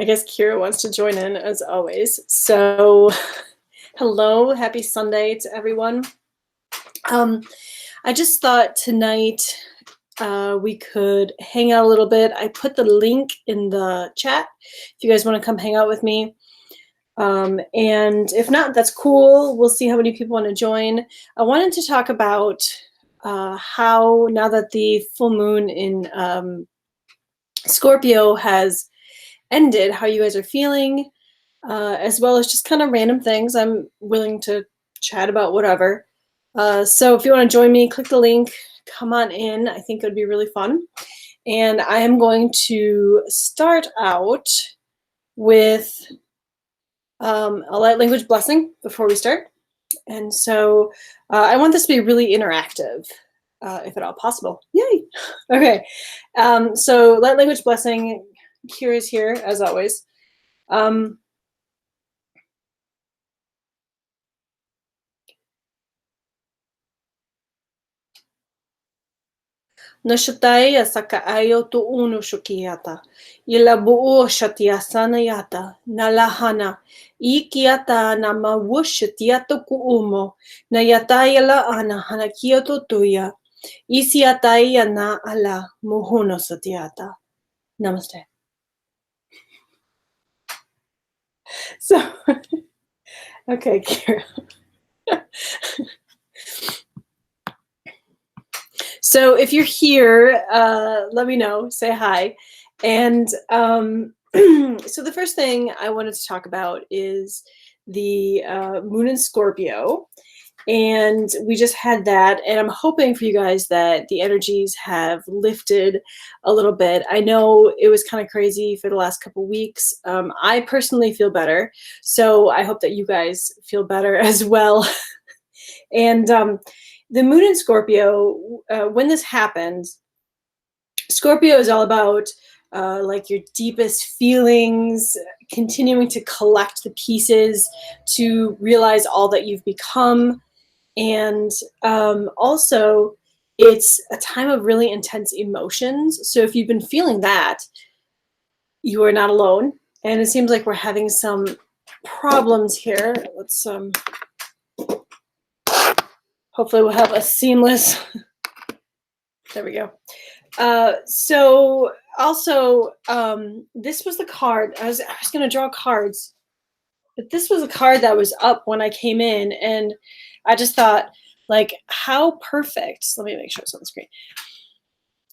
I guess Kira wants to join in as always. So, hello, happy Sunday to everyone. I just thought tonight we could hang out a little bit. I put the link in the chat if you guys want to come hang out with me. And if not, that's cool. We'll see how many people want to join. I wanted to talk about how now that the full moon in Scorpio has ended, how you guys are feeling, as well as just kind of random things. I'm willing to chat about whatever. So if you want to join me, click the link, come on in. I think it would be really fun. And I am going to start out with a light language blessing before we start. And so I want this to be really interactive, if at all possible. Yay! Okay, so light language blessing. Kira's here, as always. Nashataya sakaayo tu unu shukiata. Ilabuo shatia sanayata. Nalahana. Ikiata na mawushatiato kuumo. Nayataya la ana hanakioto tuya. Isiataya na ala muhuno satiata. Namaste. So, okay, Kira. So if you're here, let me know, say hi. And so the first thing I wanted to talk about is the moon in Scorpio. And we just had that, and I'm hoping for you guys that the energies have lifted a little bit. I know it was kind of crazy for the last couple weeks. I personally feel better, so I hope that you guys feel better as well. And the moon in Scorpio, when this happens, Scorpio is all about like your deepest feelings, continuing to collect the pieces to realize all that you've become. And also, it's a time of really intense emotions. So if you've been feeling that, you are not alone. And it seems like we're having some problems here. Let's hopefully we'll have a seamless, there we go. So also, this was the card, I was gonna draw cards, but this was a card that was up when I came in, and I just thought, like, how perfect, let me make sure it's on the screen,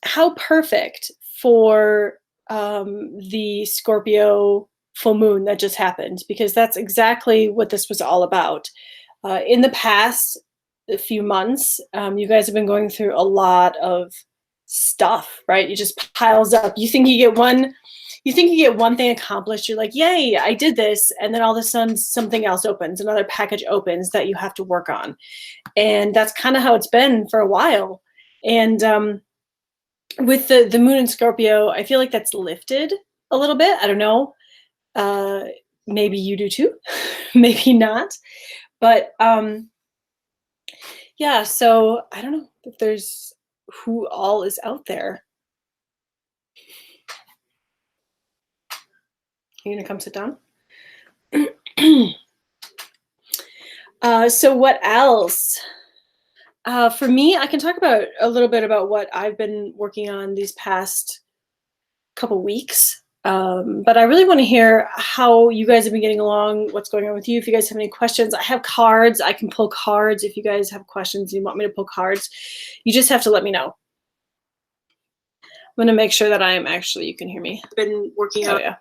how perfect for the Scorpio full moon that just happened, because that's exactly what this was all about. In the past few months, you guys have been going through a lot of stuff, right? It just piles up. You think you get one thing accomplished, you're like, yay, I did this, and then all of a sudden something else opens, another package opens that you have to work on. And that's kind of how it's been for a while. And with the moon in Scorpio, I feel like that's lifted a little bit. I don't know. Maybe you do too, maybe not. But yeah, so I don't know if there's who all is out there. You're gonna come sit down? So what else? For me, I can talk about a little bit about what I've been working on these past couple weeks. But I really want to hear how you guys have been getting along, what's going on with you. If you guys have any questions, I have cards. I can pull cards. If you guys have questions, you want me to pull cards, you just have to let me know. I'm going to make sure that I am actually, you can hear me. I've been working on, yeah.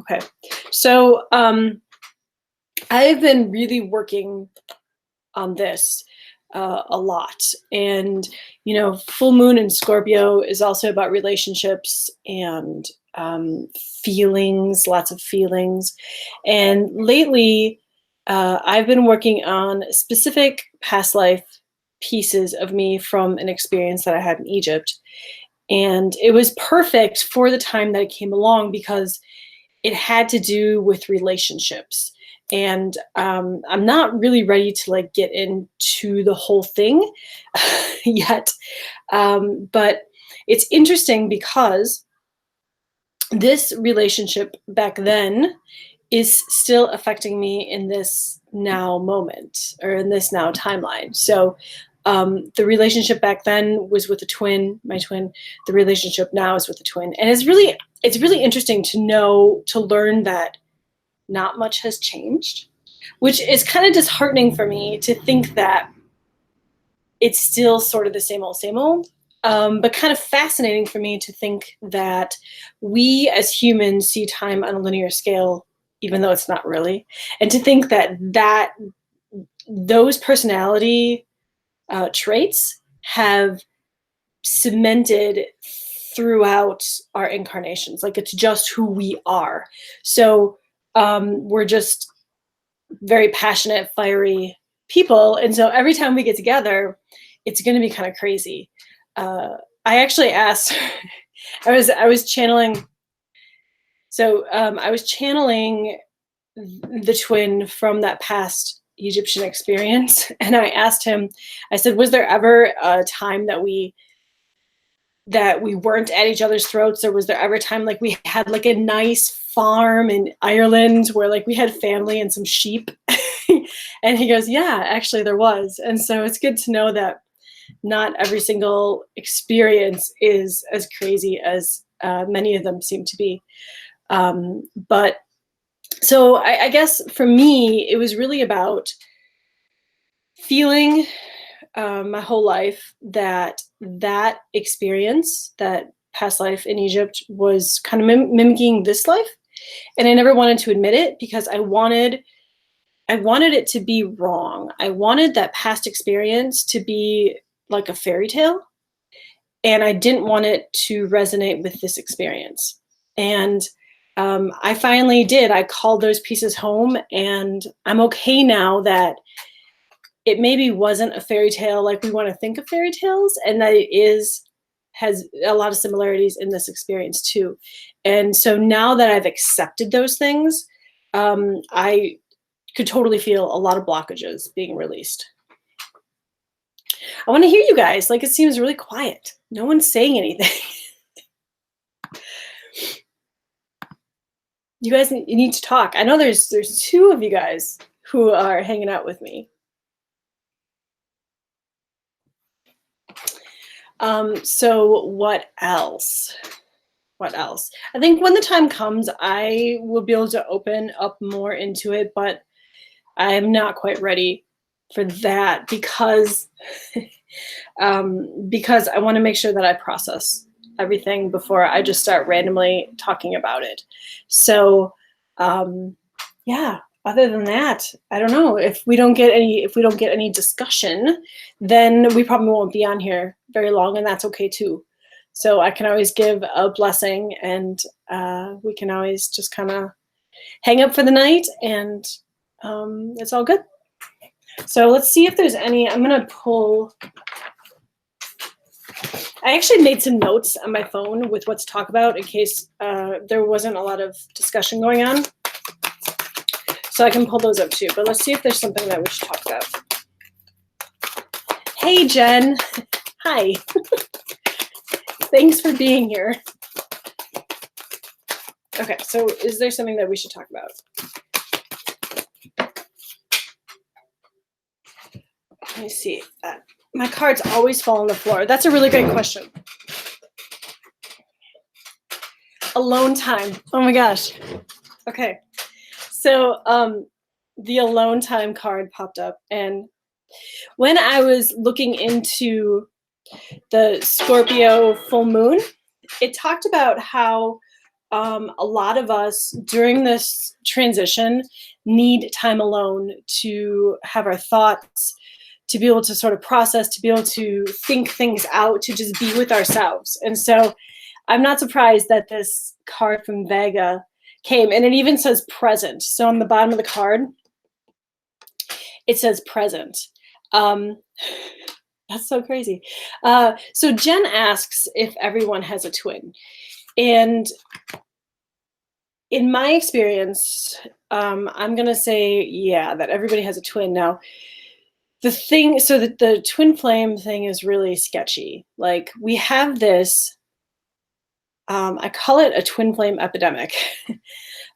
Okay. So I've been really working on this a lot. And, you know, full moon in Scorpio is also about relationships and feelings, lots of feelings. And lately, I've been working on specific past life pieces of me from an experience that I had in Egypt. And it was perfect for the time that it came along because it had to do with relationships. And I'm not really ready to like get into the whole thing yet. But it's interesting because this relationship back then is still affecting me in this now moment, or in this now timeline. So the relationship back then was with a twin, my twin. The relationship now is with a twin. And it's really interesting to learn that not much has changed, which is kind of disheartening for me to think that it's still sort of the same old. But kind of fascinating for me to think that we as humans see time on a linear scale, even though it's not really, and to think that those personality traits have cemented throughout our incarnations. Like, it's just who we are. So we're just very passionate, fiery people, and so every time we get together, it's going to be kind of crazy. I actually asked. I was channeling. So I was channeling the twin from that past Egyptian experience, and I asked him. I said, "Was there ever a time that we weren't at each other's throats, or was there ever a time like we had like a nice farm in Ireland where like we had family and some sheep?" And he goes, "Yeah, actually there was." And so it's good to know that not every single experience is as crazy as many of them seem to be. But so I guess for me, it was really about feeling my whole life that experience, that past life in Egypt, was kind of mimicking this life. And I never wanted to admit it because I wanted it to be wrong. I wanted that past experience to be like a fairy tale, and I didn't want it to resonate with this experience. And I finally did. I called those pieces home, and I'm okay now that it maybe wasn't a fairy tale like we want to think of fairy tales, and that has a lot of similarities in this experience too. And so now that I've accepted those things, I could totally feel a lot of blockages being released. I want to hear you guys. Like, it seems really quiet. No one's saying anything. You guys need to talk. I know there's two of you guys who are hanging out with me. So what else? What else? I think when the time comes, I will be able to open up more into it, but I'm not quite ready for that because because I want to make sure that I process everything before I just start randomly talking about it. So yeah, other than that, I don't know. If we don't get any discussion, then we probably won't be on here very long, and that's okay too. So I can always give a blessing, and we can always just kind of hang up for the night, and it's all good. So let's see if there's any. I'm gonna pull. I actually made some notes on my phone with what to talk about in case there wasn't a lot of discussion going on. So I can pull those up too. But let's see if there's something that we should talk about. Hey, Jen. Hi. Thanks for being here. Okay, so is there something that we should talk about? Let me see. My cards always fall on the floor. That's a really great question. Alone time. Oh my gosh. Okay. So the alone time card popped up, and when I was looking into the Scorpio full moon, it talked about how a lot of us during this transition need time alone to have our thoughts, to be able to sort of process, to be able to think things out, to just be with ourselves. And so I'm not surprised that this card from Vega came, and it even says present. So on the bottom of the card, it says present. That's so crazy. So Jen asks if everyone has a twin. And in my experience, I'm going to say, yeah, that everybody has a twin. Now, the twin flame thing is really sketchy. Like, we have this I call it a twin flame epidemic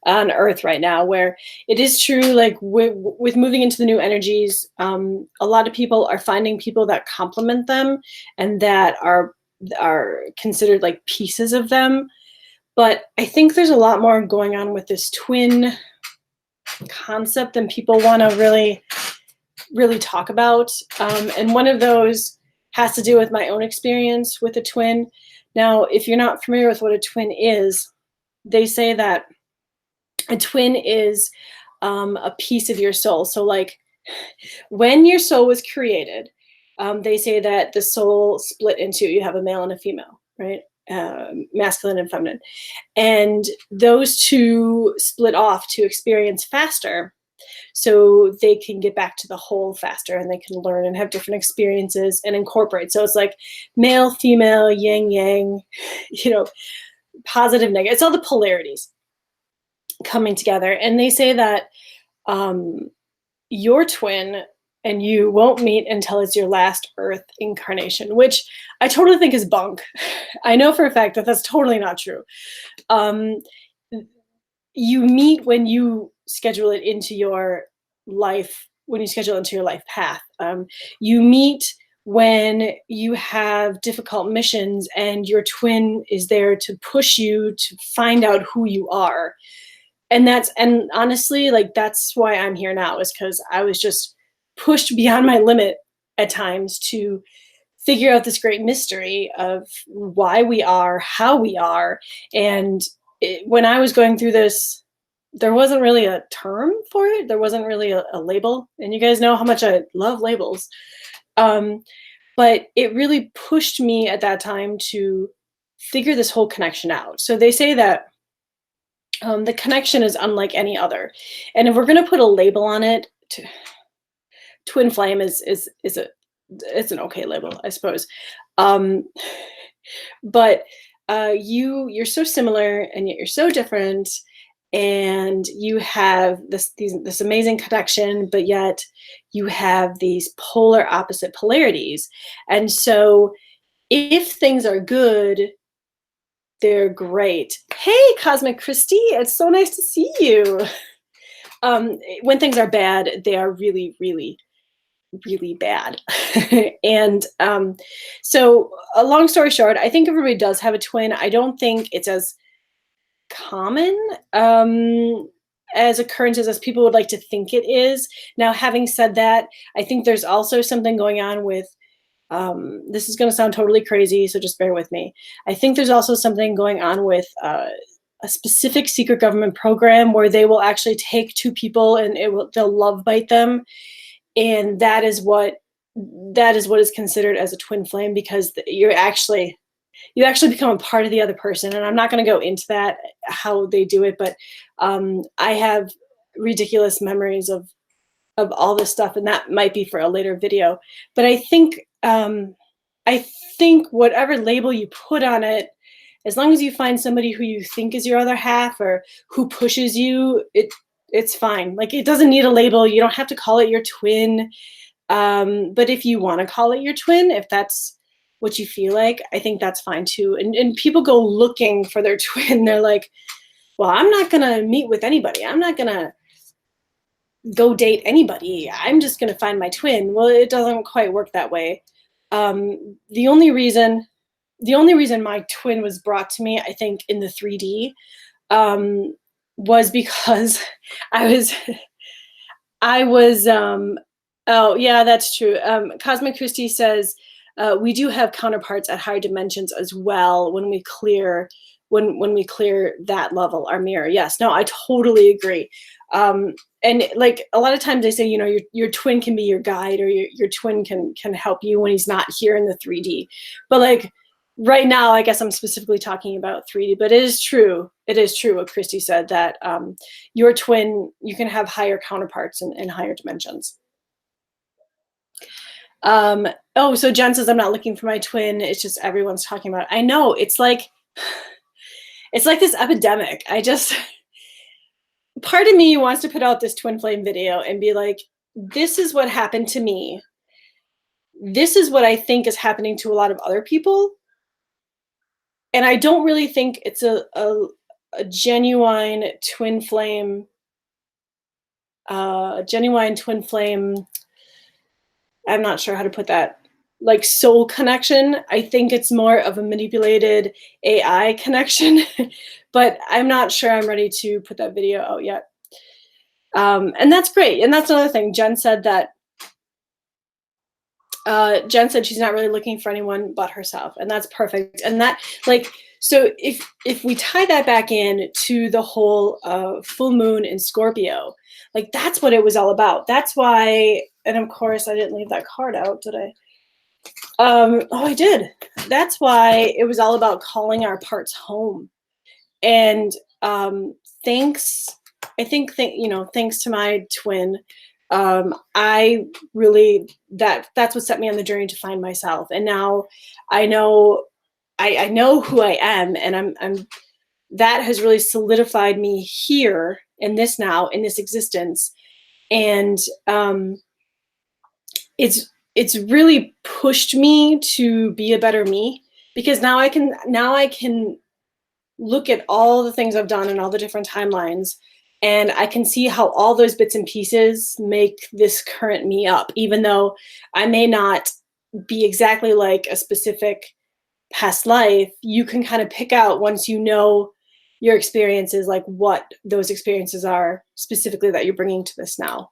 on Earth right now, where it is true, like with moving into the new energies, a lot of people are finding people that complement them and that are considered like pieces of them. But I think there's a lot more going on with this twin concept than people want to really talk about. And one of those has to do with my own experience with a twin. Now, if you're not familiar with what a twin is, they say that a twin is a piece of your soul. So, like when your soul was created, they say that the soul split into, you have a male and a female, right? Masculine and feminine. And those two split off to experience faster, so they can get back to the whole faster, and they can learn and have different experiences and incorporate. So it's like male, female, yin, yang, positive, negative. It's all the polarities coming together. And they say that your twin and you won't meet until it's your last Earth incarnation, which I totally think is bunk. I know for a fact that that's totally not true. You meet when you schedule it into your life, when you schedule into your life path. You meet when you have difficult missions and your twin is there to push you to find out who you are. And honestly, like, that's why I'm here now, is because I was just pushed beyond my limit at times to figure out this great mystery of why we are, how we are. And when I was going through this, there wasn't really a term for it. There wasn't really a label. And you guys know how much I love labels. But it really pushed me at that time to figure this whole connection out. So they say that the connection is unlike any other. And if we're going to put a label on it, twin flame it's an okay label, I suppose. But you're so similar and yet you're so different, and you have this amazing connection, but yet you have these polar opposite polarities. And so if things are good, they're great. Hey, Cosmic Christy, it's so nice to see you. When things are bad, they are really, really, really bad. And so a long story short, I think everybody does have a twin. I don't think it's as common as occurrences as people would like to think it is. Now, having said that, I think there's also something going on with this is going to sound totally crazy, so just bear with me. I think there's also something going on with a specific secret government program where they will actually take two people and they'll love bite them, and that is what is considered as a twin flame, because you actually become a part of the other person. And I'm not going to go into that, how they do it, but I have ridiculous memories of all this stuff, and that might be for a later video. But I think whatever label you put on it, as long as you find somebody who you think is your other half or who pushes you, it's fine. Like, it doesn't need a label. You don't have to call it your twin. But if you want to call it your twin, if that's what you feel like, I think that's fine too. And people go looking for their twin. They're like, well, I'm not going to meet with anybody. I'm not going to go date anybody. I'm just going to find my twin. Well, it doesn't quite work that way. The only reason my twin was brought to me, I think, in the 3D, was because I was oh yeah, that's true. Cosmic Christie says we do have counterparts at higher dimensions as well when we clear that level, our mirror. Yes, no, I totally agree. And like a lot of times they say, your twin can be your guide, or your twin can help you when he's not here in the 3D. But like right now, I guess I'm specifically talking about 3D, but it is true what Christy said, that your twin, you can have higher counterparts in higher dimensions. Oh, so Jen says, I'm not looking for my twin. It's just everyone's talking about it. I know, it's like this epidemic. Part of me wants to put out this twin flame video and be like, this is what happened to me. This is what I think is happening to a lot of other people. and I don't really think it's a genuine twin flame, genuine twin flame. I'm not sure how to put that. Like soul connection. I think it's more of a manipulated AI connection, but I'm not sure I'm ready to put that video out yet. And that's great. And that's another thing. Jen said she's not really looking for anyone but herself, and that's perfect. And that, like, so if we tie that back in to the whole full moon in Scorpio, like that's what it was all about. That's why, and of course I didn't leave that card out, did I? Oh, I did. That's why it was all about calling our parts home. And thanks, I think, thanks to my twin, I really, that's what set me on the journey to find myself. And now I know, I know who I am, and I'm that has really solidified me here in this now, in this existence. And it's really pushed me to be a better me, because now I can look at all the things I've done and all the different timelines, and I can see how all those bits and pieces make this current me up, even though I may not be exactly like a specific past life. You can kind of pick out, once you know your experiences, like what those experiences are specifically that you're bringing to this now.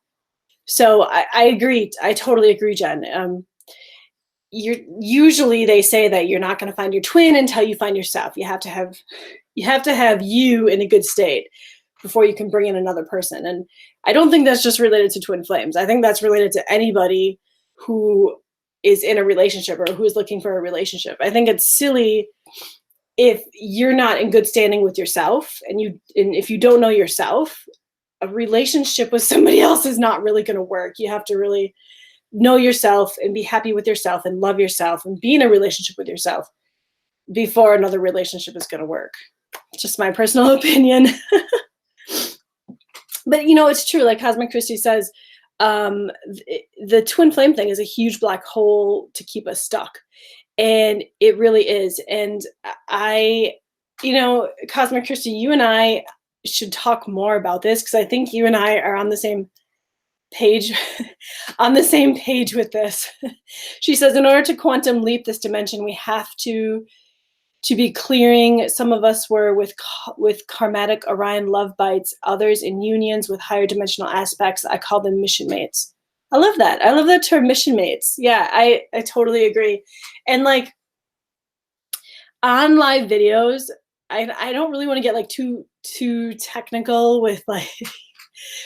So I agree. I totally agree, Jen. You're usually, they say that you're not going to find your twin until you find yourself. You have to have you in a good state before you can bring in another person. And I don't think that's just related to twin flames. I think that's related to anybody who is in a relationship or who is looking for a relationship. I think it's silly if you're not in good standing with yourself, and if you don't know yourself, a relationship with somebody else is not really going to work. You have to really know yourself and be happy with yourself and love yourself and be in a relationship with yourself before another relationship is going to work. Just my personal opinion. But it's true. Like Cosmic Christie says, the twin flame thing is a huge black hole to keep us stuck. And it really is. And Cosmic Christie, you and I should talk more about this, because I think you and I are on the same page with this. She says, in order to quantum leap this dimension, we have to be clearing. Some of us were with karmatic Orion love bites, others in unions with higher dimensional aspects. I call them mission mates. I love that. I love that term, mission mates. Yeah, I totally agree. And like on live videos, I don't really want to get like too technical with like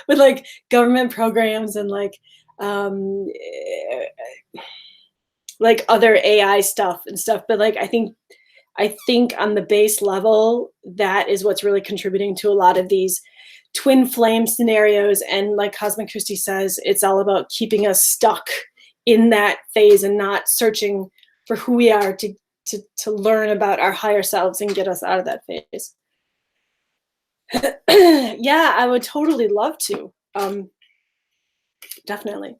with like government programs and like other AI stuff and stuff. But like I think on the base level, that is what's really contributing to a lot of these twin flame scenarios. And like Cosmic Christie says, it's all about keeping us stuck in that phase and not searching for who we are to learn about our higher selves and get us out of that phase. Yeah, I would totally love to. Definitely.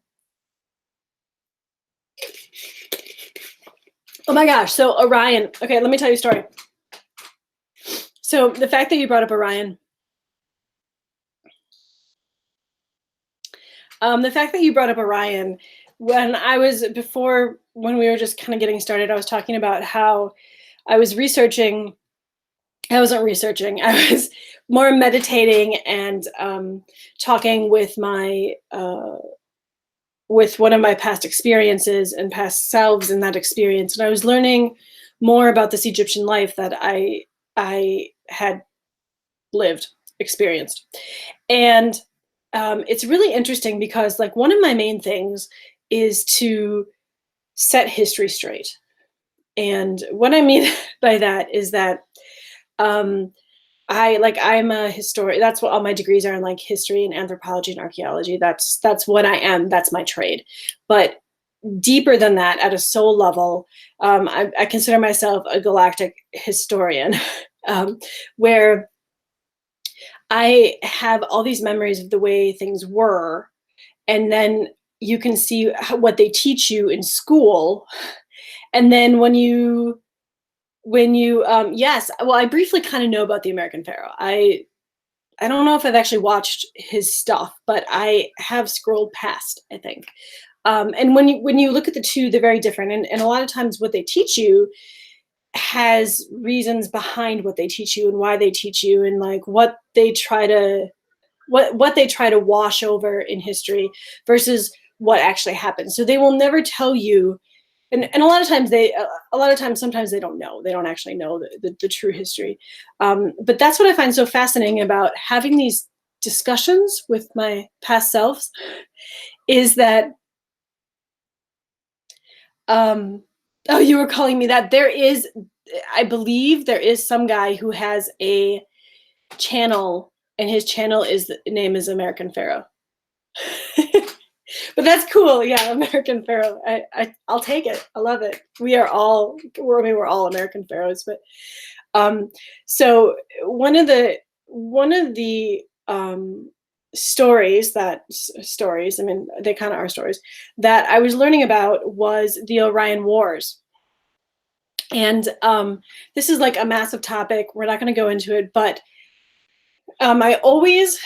Oh my gosh. So Orion. Okay, let me tell you a story. So the fact that you brought up Orion, when we were just kind of getting started, I was talking about how I was researching. I wasn't researching. I was more meditating and talking with with one of my past experiences and past selves in that experience. And I was learning more about this Egyptian life that I had experienced. And it's really interesting because like one of my main things is to set history straight. And what I mean by that is that I'm a historian. That's what all my degrees are in, like history and anthropology and archaeology. That's what I am. That's my trade. But deeper than that, at a soul level, I consider myself a galactic historian, where I have all these memories of the way things were. And then you can see what they teach you in school. And then when you when you yes, well, I briefly kind of know about the American Pharaoh. I don't know if I've actually watched his stuff, but I have scrolled past, I think. And when you look at the two, they're very different. And a lot of times what they teach you has reasons behind what they teach you and why they teach you, and like what they try to wash over in history versus what actually happened. So they will never tell you, and a lot of times sometimes they don't know, they don't actually know the true history. But that's what I find so fascinating about having these discussions with my past selves, is that oh, you were calling me that. There is, I believe there is some guy who has a channel, and his channel is, the name is American Pharaoh. But that's cool. Yeah, American Pharaoh. I'll take it. I love it. We're all American Pharaohs. But um, so one of the stories. I mean, they kind of are stories that I was learning about was the Orion Wars. And this is like a massive topic. We're not going to go into it, but um, I always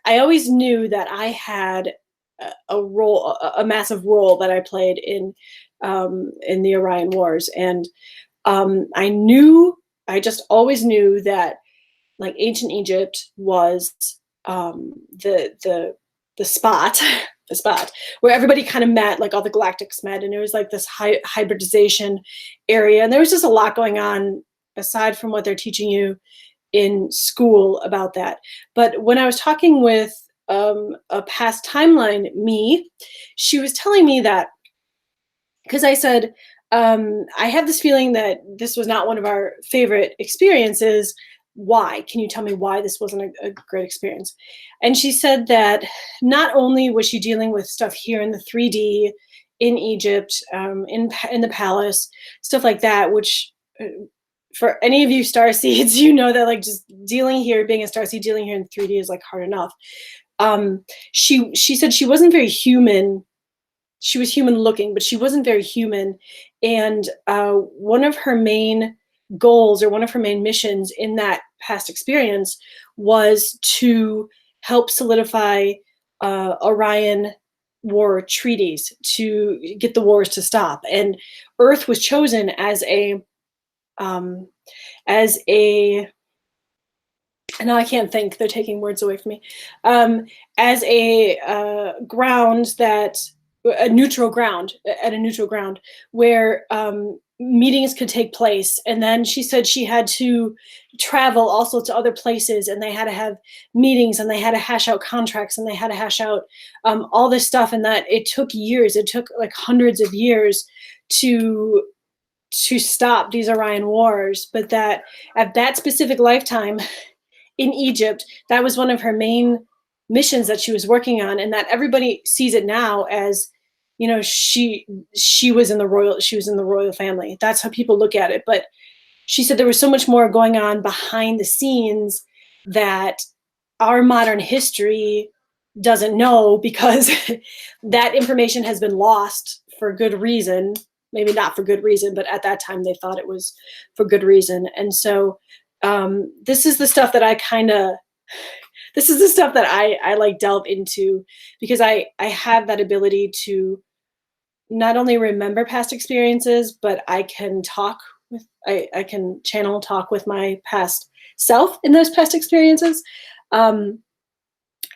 I always knew that I had a role, a massive role that I played in the Orion Wars, and I just always knew that like ancient Egypt was the spot, the spot where everybody kind of met, like all the galactics met, and it was like this hybridization area, and there was just a lot going on aside from what they're teaching you in school about that. But when I was talking with a past timeline me, she was telling me that, because I said, I have this feeling that this was not one of our favorite experiences. Why? Can you tell me why this wasn't a great experience? And she said that not only was she dealing with stuff here in the 3D, in Egypt, in the palace, stuff like that, which for any of you star seeds, you know that like just dealing here, being a star seed, dealing here in 3D is like hard enough. She said she wasn't very human. She was human looking, but she wasn't very human. And one of her main goals, or one of her main missions in that past experience, was to help solidify Orion war treaties to get the wars to stop. And Earth was chosen um, as a, now I can't think, they're taking words away from me, as a ground that, a neutral ground, at a neutral ground where meetings could take place. And then she said she had to travel also to other places, and they had to have meetings, and they had to hash out contracts, and they had to hash out all this stuff, and that it took years, it took like hundreds of years to stop these Orion wars. But that at that specific lifetime in Egypt, that was one of her main missions that she was working on, and that everybody sees it now as, you know, she was in the royal family. That's how people look at it. But she said there was so much more going on behind the scenes that our modern history doesn't know, because that information has been lost for good reason. Maybe not for good reason, but at that time they thought it was for good reason. And so this is the stuff that I kind of, this is the stuff that I like delve into, because I have that ability to not only remember past experiences, but I can talk with, I can channel talk with my past self in those past experiences. Um,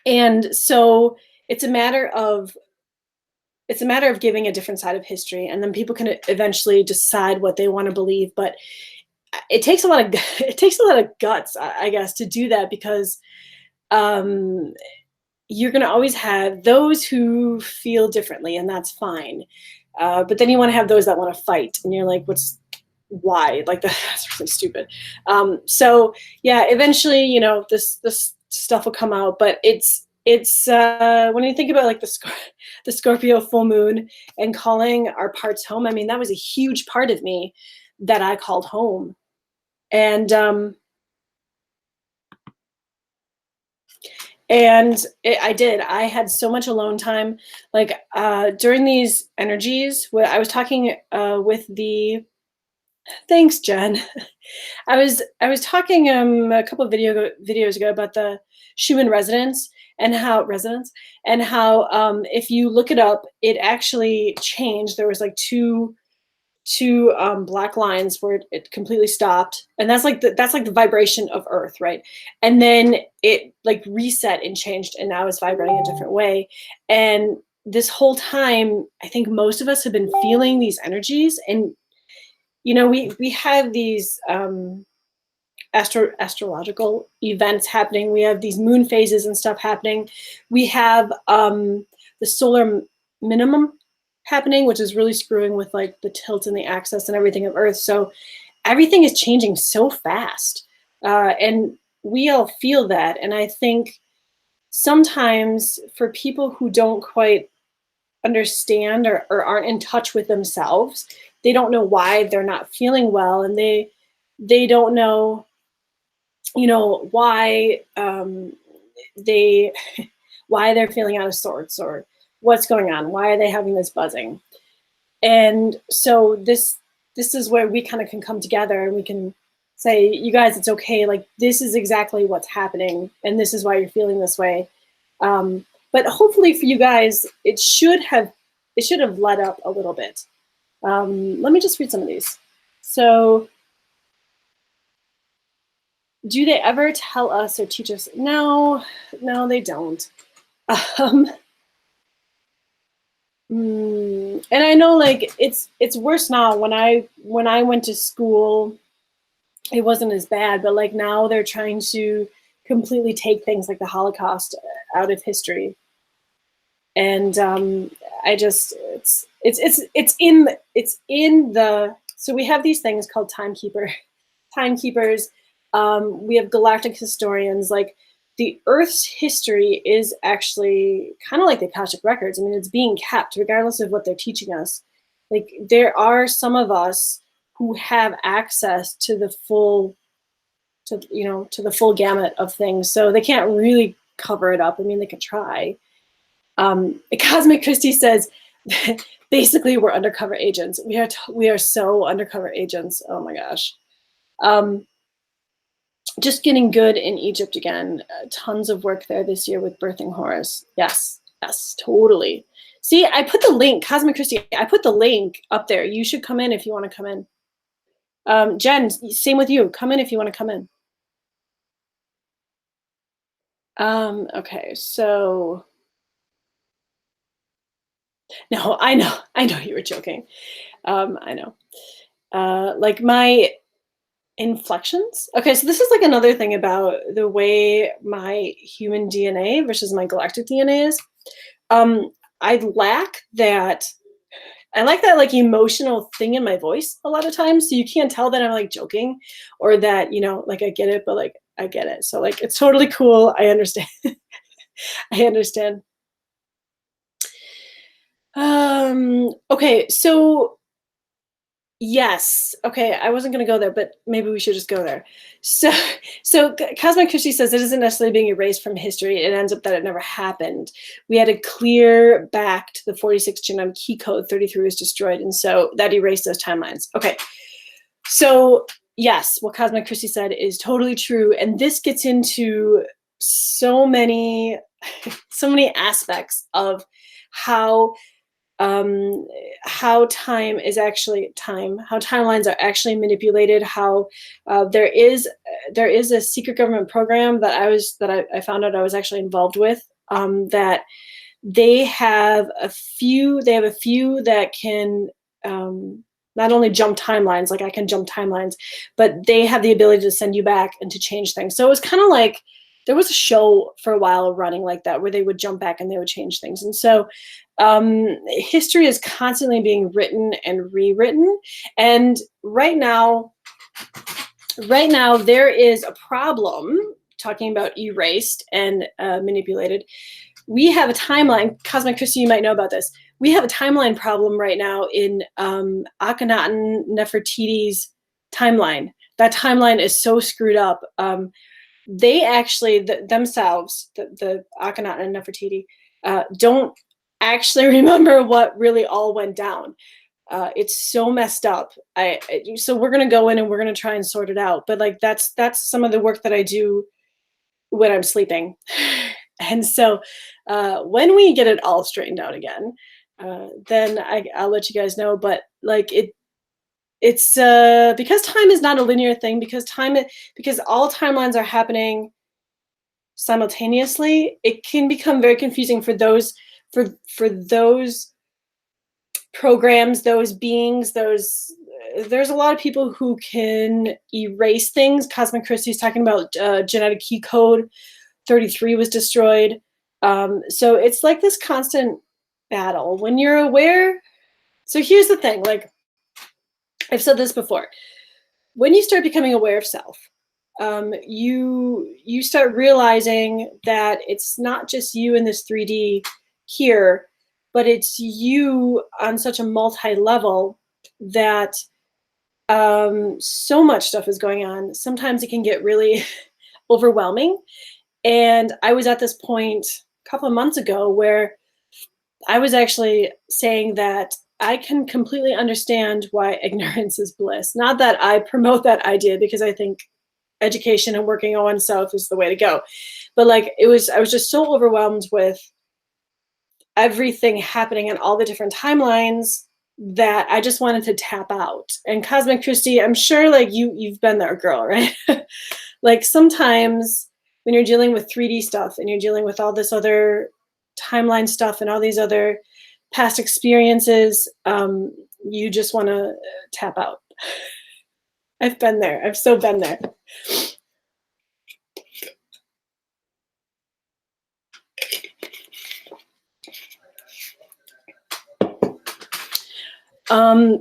and so it's a matter of, giving a different side of history, and then people can eventually decide what they want to believe. But it takes a lot of it takes a lot of guts, I guess, to do that, because um, you're going to always have those who feel differently, and that's fine. But then you want to have those that want to fight, and you're like, what's, why? Like that's really stupid. So yeah, eventually, you know, this stuff will come out. But it's when you think about like the Scorpio full moon and calling our parts home. I mean, that was a huge part of me that I called home. And I did. I had so much alone time, like during these energies. I was talking with the Thanks, Jen. I was talking a couple of videos ago about the Schumann resonance and how if you look it up, it actually changed. There was like two black lines where it completely stopped, and that's like the vibration of Earth, right? And then it like reset and changed, and now it's vibrating a different way. And this whole time, I think most of us have been feeling these energies, and we have these astrological events happening. We have these moon phases and stuff happening. We have the solar minimum happening, which is really screwing with like the tilt and the axis and everything of Earth. So everything is changing so fast, and we all feel that. And I think sometimes for people who don't quite understand or aren't in touch with themselves, they don't know why they're not feeling well, and they don't know why they why they're feeling out of sorts, or what's going on, why are they having this buzzing. And so this is where we kind of can come together, and we can say, you guys, it's okay, like this is exactly what's happening, and this is why you're feeling this way. But hopefully for you guys, it should have let up a little bit. Let me just read some of these. So, do they ever tell us or teach us? No, they don't. And I know, like, it's worse now. When I went to school, it wasn't as bad, but like now they're trying to completely take things like the Holocaust out of history. And I just it's in the so we have these things called timekeepers. We have galactic historians. Like, the Earth's history is actually kind of like the Akashic records. I mean, it's being kept regardless of what they're teaching us. Like, there are some of us who have access to the full gamut of things, so they can't really cover it up. I mean, they could try. Cosmic Christie says, basically, we're undercover agents. We are so undercover agents. Oh my gosh. Just getting good in Egypt again. Tons of work there this year with birthing Horus. Yes, totally. See, I put the link, Cosmic Christie, I put the link up there. You should come in if you want to come in. Jen, same with you. Come in if you want to come in. Okay, so no, I know you were joking. I know. Like my inflections. Okay, so this is like another thing about the way my human DNA versus my galactic DNA is. I lack that. I like that like emotional thing in my voice a lot of times, so you can't tell that I'm like joking, or that like I get it, but like I get it. So like it's totally cool. I understand. I understand. Okay, so yes. Okay, I wasn't going to go there, but maybe we should just go there. So Cosmic Christie says it isn't necessarily being erased from history. It ends up that it never happened. We had to clear back to the 46 genome key code. 33 was destroyed, and so that erased those timelines. Okay, so yes, what Cosmic Christie said is totally true, and this gets into so many aspects of how time is actually how timelines are actually manipulated, how there is a secret government program that I found out I was actually involved with, that they have a few that can not only jump timelines, like I can jump timelines, but they have the ability to send you back and to change things. So it was kind of like there was a show for a while running like that where they would jump back and they would change things. And so history is constantly being written and rewritten. And right now there is a problem talking about erased and manipulated. We have a timeline. Cosmic Christie, you might know about this. We have a timeline problem right now in Akhenaten Nefertiti's timeline. That timeline is so screwed up. They actually themselves, the Akhenaten and Nefertiti, don't actually remember what really all went down. It's so messed up. So we're gonna go in and we're gonna try and sort it out. But like that's some of the work that I do when I'm sleeping. And so when we get it all straightened out again, then I'll let you guys know. But like it's because time is not a linear thing, because all timelines are happening simultaneously, it can become very confusing for those programs, those beings, those there's a lot of people who can erase things. Cosmic Christie's talking about genetic key code 33 was destroyed. So it's like this constant battle when you're aware. So here's the thing, like I've said this before, when you start becoming aware of self, you start realizing that it's not just you in this 3D here, but it's you on such a multi-level that so much stuff is going on. Sometimes it can get really overwhelming. And I was at this point a couple of months ago where I was actually saying that I can completely understand why ignorance is bliss. Not that I promote that idea, because I think education and working on oneself is the way to go. But like I was just so overwhelmed with everything happening in all the different timelines that I just wanted to tap out. And Cosmic Christie, I'm sure like you've been there, girl, right? Like sometimes when you're dealing with 3D stuff and you're dealing with all this other timeline stuff and all these other past experiences, you just want to tap out. I've been there. I've so been there.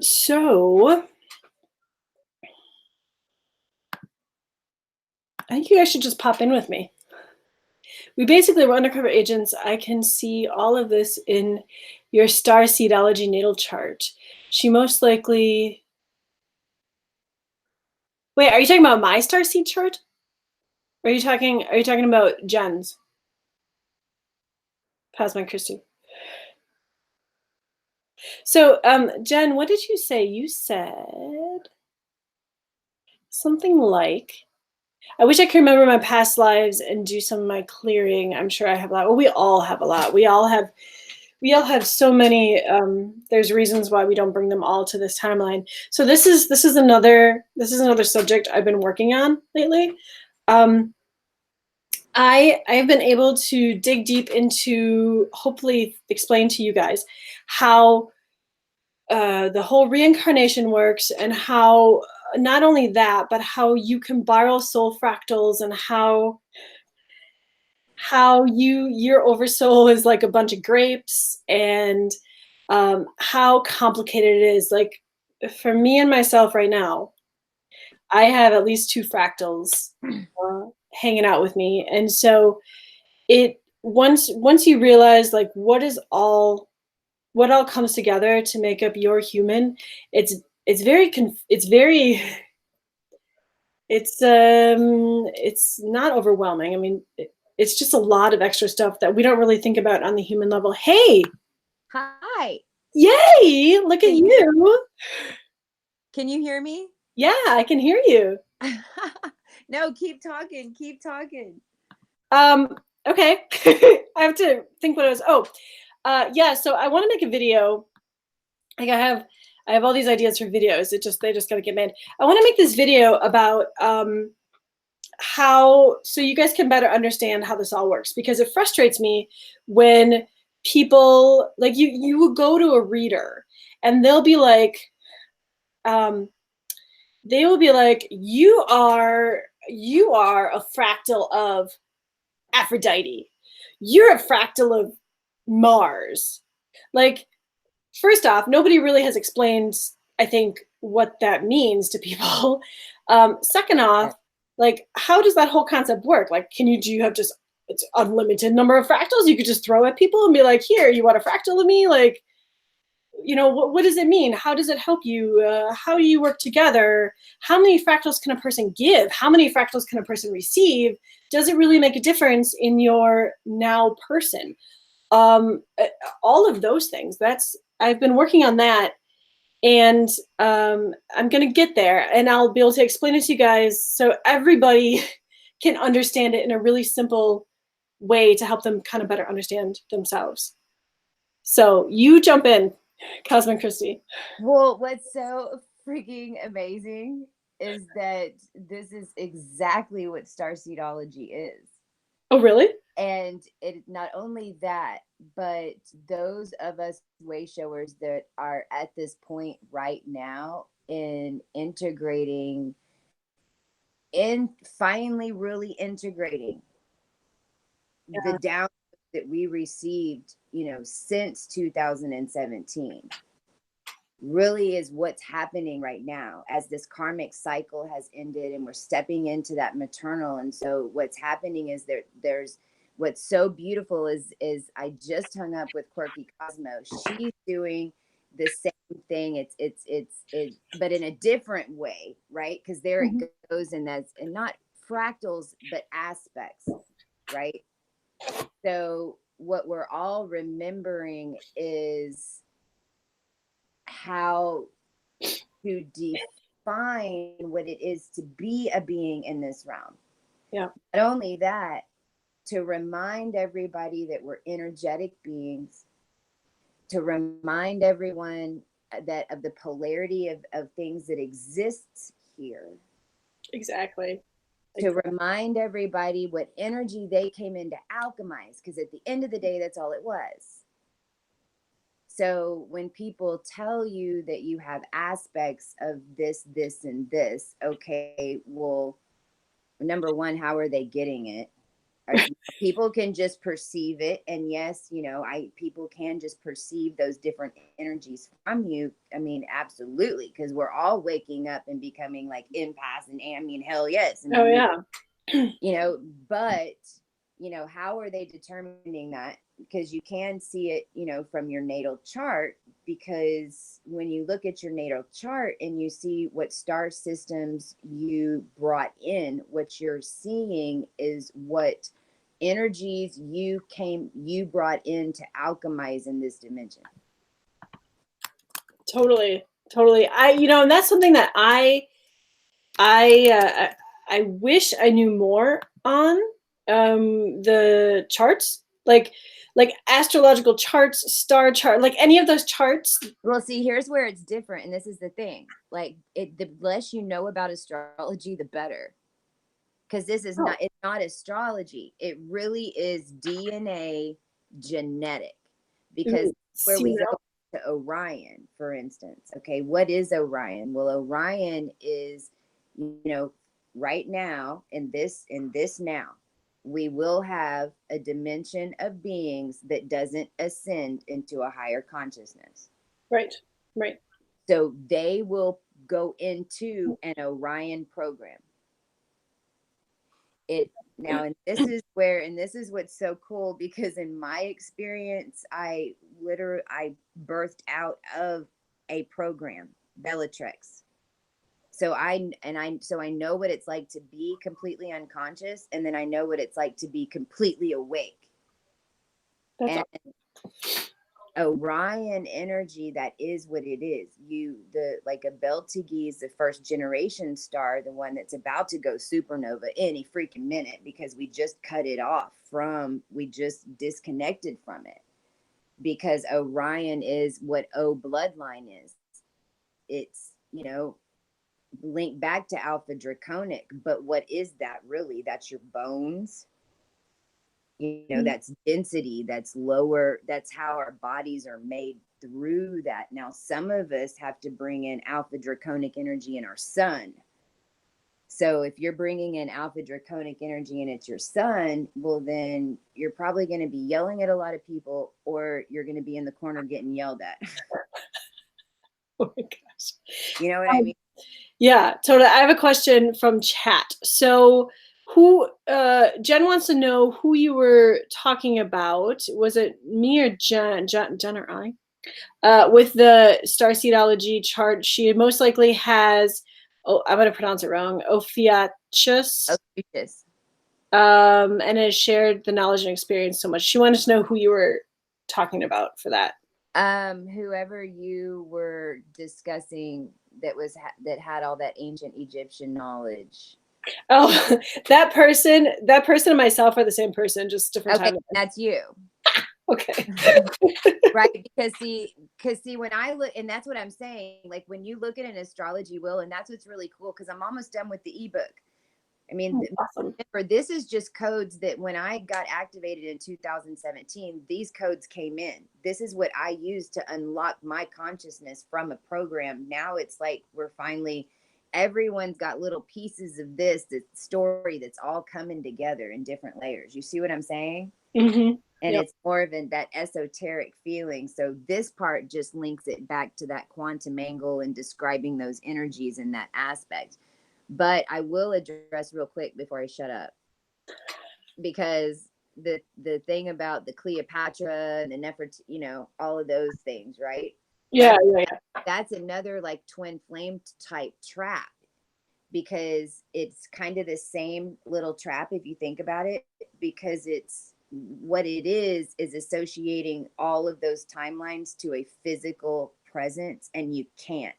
So I think you guys should just pop in with me. We basically were undercover agents. I can see all of this in your starseedology natal chart. She most likely. Wait, are you talking about my starseed chart? Or are you talking about Jen's? Cosmic Christie. So, Jen, what did you say? You said something like, I wish I could remember my past lives and do some of my clearing. I'm sure I have a lot. Well, we all have a lot. We all have so many. There's reasons why we don't bring them all to this timeline. So this is another subject I've been working on lately. I've been able to dig deep into, hopefully explain to you guys how the whole reincarnation works, and how not only that, but how you can borrow soul fractals, and how your oversoul is like a bunch of grapes, and how complicated it is. Like for me and myself right now, I have at least 2 fractals hanging out with me, and so it once you realize like what all comes together to make up your human, it's very it's not overwhelming. I mean, it's just a lot of extra stuff that we don't really think about on the human level. Hey, hi. Yay, look at you. Can you hear me? Yeah, I can hear you. No, keep talking. Okay. I have to think what it was. Yeah, so I want to make a video. Like I have all these ideas for videos. They just gotta get made. I want to make this video about how, so you guys can better understand how this all works, because it frustrates me when people like you will go to a reader and they'll be like, you are a fractal of Aphrodite. You're a fractal of Mars. Like, first off, nobody really has explained, I think, what that means to people. Second off, like, how does that whole concept work? Like, do you have just it's unlimited number of fractals you could just throw at people and be like, here, you want a fractal of me? Like, what does it mean? How does it help you? How do you work together? How many fractals can a person give? How many fractals can a person receive? Does it really make a difference in your now person? All of those things. I've been working on that, And I'm going to get there, and I'll be able to explain it to you guys so everybody can understand it in a really simple way to help them kind of better understand themselves. So you jump in, Cosmic Christie. Well, what's so freaking amazing is that this is exactly what starseedology is. Oh, really? And it not only that, but those of us way showers that are at this point right now in integrating, in finally really integrating the down that we received, since 2017 really is what's happening right now as this karmic cycle has ended and we're stepping into that maternal. And so what's happening is there's what's so beautiful is I just hung up with Quirky Cosmo. She's doing the same thing. It's but in a different way, right? Because there it goes, and that's, and not fractals but aspects, right? So what we're all remembering is how to define what it is to be a being in this realm. Yeah. Not only that, to remind everybody that we're energetic beings, to remind everyone that of the polarity of things that exists here. Exactly. To remind everybody what energy they came in to alchemize, because at the end of the day, that's all it was. So when people tell you that you have aspects of this, this, and this, okay, well, number one, how are they getting it? People can just perceive it. And yes, people can just perceive those different energies from you. I mean, absolutely, because we're all waking up and becoming like empaths, and I mean, hell yes. Oh, yeah. But how are they determining that? Because you can see it, from your natal chart, because when you look at your natal chart and you see what star systems you brought in, what you're seeing is what energies you brought in to alchemize in this dimension. Totally. And that's something that I wish I knew more on, the charts, like astrological charts, star chart, like any of those charts. Well, see, here's where it's different, and this is the thing. Like, the less you know about astrology, the better. Because this is it's not astrology. It really is DNA genetic. Because where we go to Orion, for instance. Okay, what is Orion? Well, Orion is, right now in this now, we will have a dimension of beings that doesn't ascend into a higher consciousness. Right. So they will go into an Orion program. Now, and this is what's so cool, because in my experience, I birthed out of a program, Bellatrix. So I know what it's like to be completely unconscious, and then I know what it's like to be completely awake. That's awesome. Orion energy, that is what it is. Like a Beltegi is the first generation star, the one that's about to go supernova any freaking minute, because we just cut it off we just disconnected from it, because Orion is what O bloodline is. It's, linked back to Alpha Draconic, but what is that really? That's your bones. That's density, that's lower, that's how our bodies are made through that. Now, some of us have to bring in Alpha Draconic energy in our sun. So if you're bringing in Alpha Draconic energy and it's your sun, well, then you're probably going to be yelling at a lot of people, or you're going to be in the corner getting yelled at. Oh my gosh. You know what I mean? Yeah, totally. I have a question from chat. So Jen wants to know who you were talking about. Was it me or Jen or I? With the starseedology chart, she most likely has, I'm going to pronounce it wrong, Ophiuchus. And has shared the knowledge and experience so much. She wanted to know who you were talking about for that. Whoever you were discussing that had all that ancient Egyptian knowledge. Oh, that person and myself are the same person, just different Okay, time. that's you. Okay. Right, because see when I look, and that's what I'm saying, like when you look at an astrology wheel, and that's what's really cool, because I'm almost done with the ebook. I mean, Awesome. remember, this is just codes that when I got activated in 2017, these codes came in. This is what I used to unlock my consciousness from a program. Now it's like everyone's got little pieces of this story that's all coming together in different layers. You see what I'm saying? Mm-hmm. And Yep. it's more of that esoteric feeling. So this part just links it back to that quantum angle and describing those energies in that aspect. But I will address real quick before I shut up, because the thing about the Cleopatra and the Nefertiti, all of those things, right? Yeah, yeah. That's another like twin flame type trap, because it's kind of the same little trap if you think about it, because it's what it is associating all of those timelines to a physical presence, and you can't.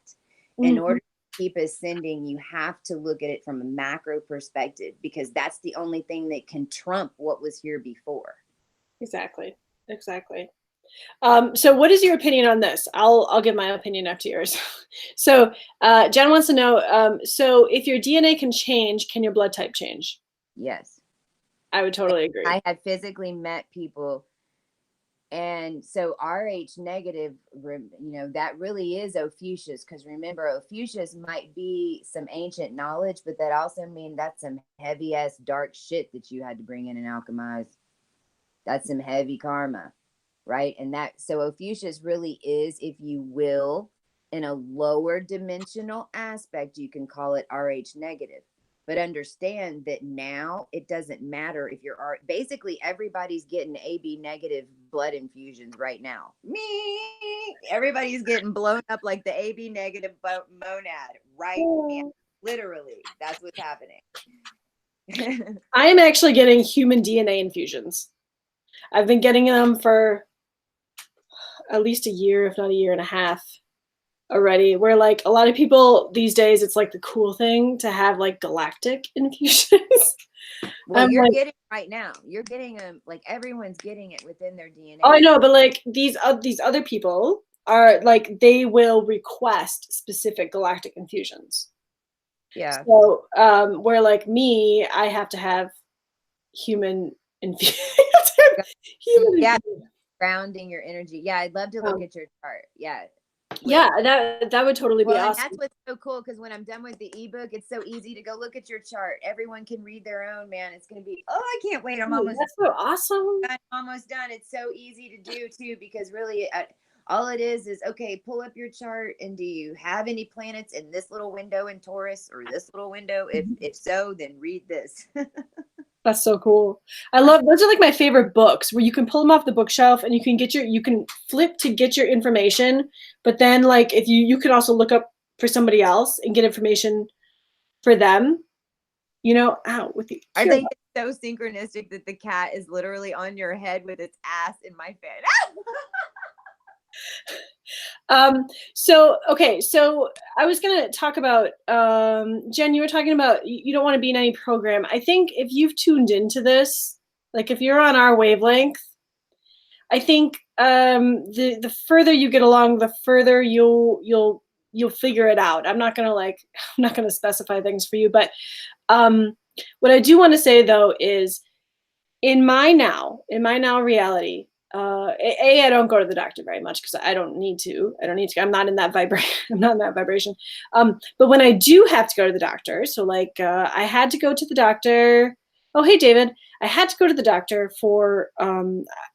In order to keep ascending, you have to look at it from a macro perspective, because that's the only thing that can trump what was here before. Exactly. So what is your opinion on this? I'll give my opinion after yours. So Jen wants to know, so if your DNA can change, can your blood type change? Yes. I would totally agree. I have physically met people, and so Rh negative, that really is Ophiuchus, because remember, Ophiuchus might be some ancient knowledge, but that also means that's some heavy ass dark shit that you had to bring in and alchemize. That's some heavy karma, right? And so Ophiuchus really is, if you will, in a lower dimensional aspect, you can call it Rh negative. But understand that now it doesn't matter if you're basically everybody's getting AB negative blood infusions right now. Me, everybody's getting blown up like the AB negative monad right now. Literally, that's what's happening. I am actually getting human DNA infusions. I've been getting them for at least a year, if not a year and a half already, where like a lot of people these days, it's like the cool thing to have like galactic infusions. Well, you're getting right now. You're getting them, like everyone's getting it within their DNA. Oh, I know, but like these other people are like, they will request specific galactic infusions. Yeah. So where like me, I have to have human infusion. Yeah. Grounding your energy. Yeah, I'd love to look at your chart. Yeah. Yeah, that would totally be awesome. And that's what's so cool, because when I'm done with the ebook, it's so easy to go look at your chart. Everyone can read their own, man. It's going to be, I can't wait. That's so awesome. I'm almost done. It's so easy to do too, because really all it is okay, pull up your chart, and do you have any planets in this little window in Taurus or this little window? If so, then read this. That's so cool. I love, those are like my favorite books, where you can pull them off the bookshelf and you can flip to get your information. But then like if you can also look up for somebody else and get information for them, with the I think it's so synchronistic that the cat is literally on your head with its ass in my face. So I was gonna talk about, Jen, you were talking about you don't want to be in any program. I think if you've tuned into this, like if you're on our wavelength, I think the further you get along, the further you'll figure it out. I'm not gonna specify things for you, but what I do want to say though is, in my now reality, I don't go to the doctor very much because I don't need to. I'm not in that vibration. I'm not in that vibration. But when I do have to go to the doctor, so like I had to go to the doctor. Oh, hey, David. I had to go to the doctor for.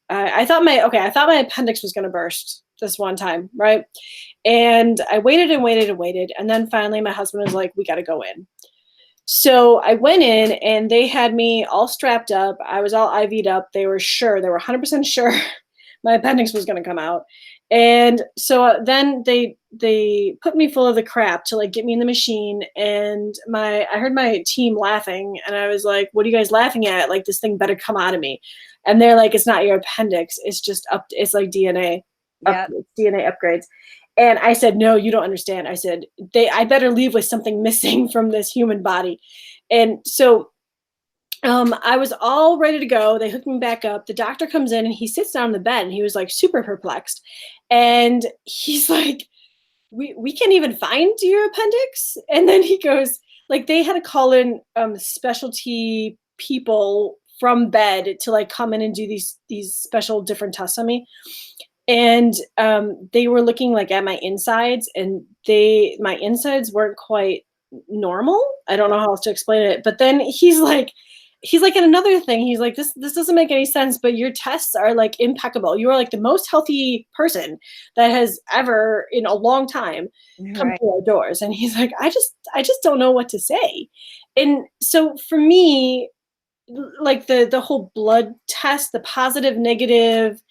I thought my appendix was going to burst this one time, right? And I waited and waited and waited, and then finally my husband was like, "We got to go in." So I went in and they had me all strapped up. I was all IV'd up. They were 100% sure my appendix was going to come out. And so then they put me full of the crap to like get me in the machine. And I heard my team laughing, and I was like, "What are you guys laughing at? Like, this thing better come out of me." And they're like, "It's not your appendix. It's just it's like DNA." Yeah. upgrades, DNA upgrades. And I said, no, you don't understand. I said, I better leave with something missing from this human body. And so I was all ready to go. They hooked me back up. The doctor comes in and he sits down on the bed and he was like super perplexed. And he's like, we can't even find your appendix. And then he goes, like, they had to call in specialty people from bed to like come in and do these special different tests on me. And they were looking like at my insides, and my insides weren't quite normal. I don't know how else to explain it. But then he's like, in another thing, he's like, this doesn't make any sense, but your tests are like impeccable. You are like the most healthy person that has ever in a long time come Right. through our doors. And he's like, I just don't know what to say. And so for me, like the whole blood test, the positive, negative,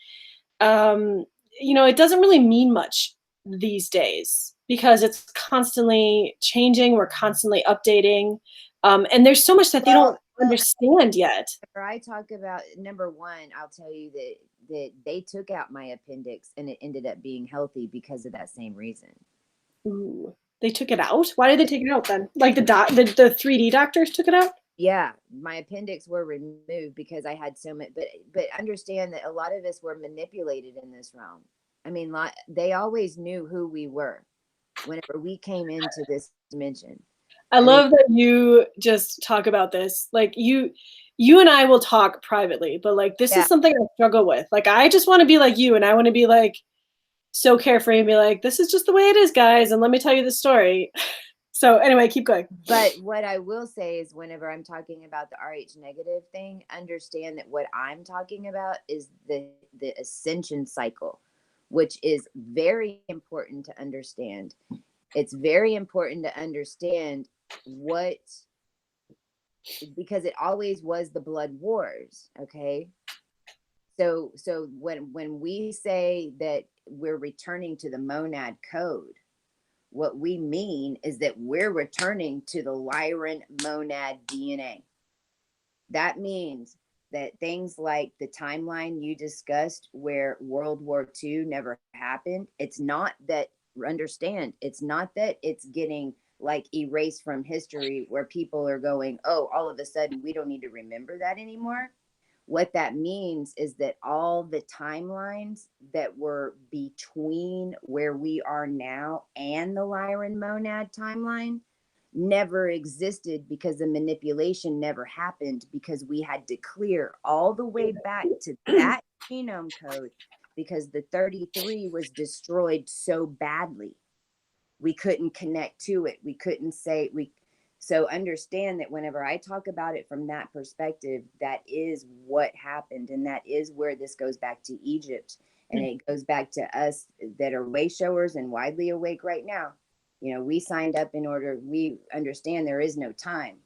it doesn't really mean much these days because it's constantly changing. We're constantly updating. And there's so much that they don't understand yet. I talk about, number one, I'll tell you that they took out my appendix and it ended up being healthy because of that same reason. Ooh, they took it out? Why did they take it out then? Like the 3D doctors took it out? Yeah, my appendix were removed because I had so much, but understand that a lot of us were manipulated in this realm. I mean, they always knew who we were whenever we came into this dimension. I love that you just talk about this. Like you and I will talk privately, but like this is something I struggle with. Like I just want to be like you, and I want to be like so carefree and be like, this is just the way it is, guys, and let me tell you the story. So anyway, keep going. But what I will say is whenever I'm talking about the RH negative thing, understand that what I'm talking about is the ascension cycle, which is very important to understand. It's very important to understand because it always was the blood wars. Okay. So when we say that we're returning to the monad code, what we mean is that we're returning to the Lyran monad DNA. That means that things like the timeline you discussed where World War II never happened, it's not that, understand, it's not that it's getting like erased from history where people are going, oh, all of a sudden we don't need to remember that anymore. What that means is that all the timelines that were between where we are now and the Lyran monad timeline never existed because the manipulation never happened, because we had to clear all the way back to that genome code because the 33 was destroyed so badly. We couldn't connect to it. We couldn't say we. So understand that whenever I talk about it from that perspective, that is what happened. And that is where this goes back to Egypt. And it goes back to us that are way showers and widely awake right now. We signed up we understand there is no time.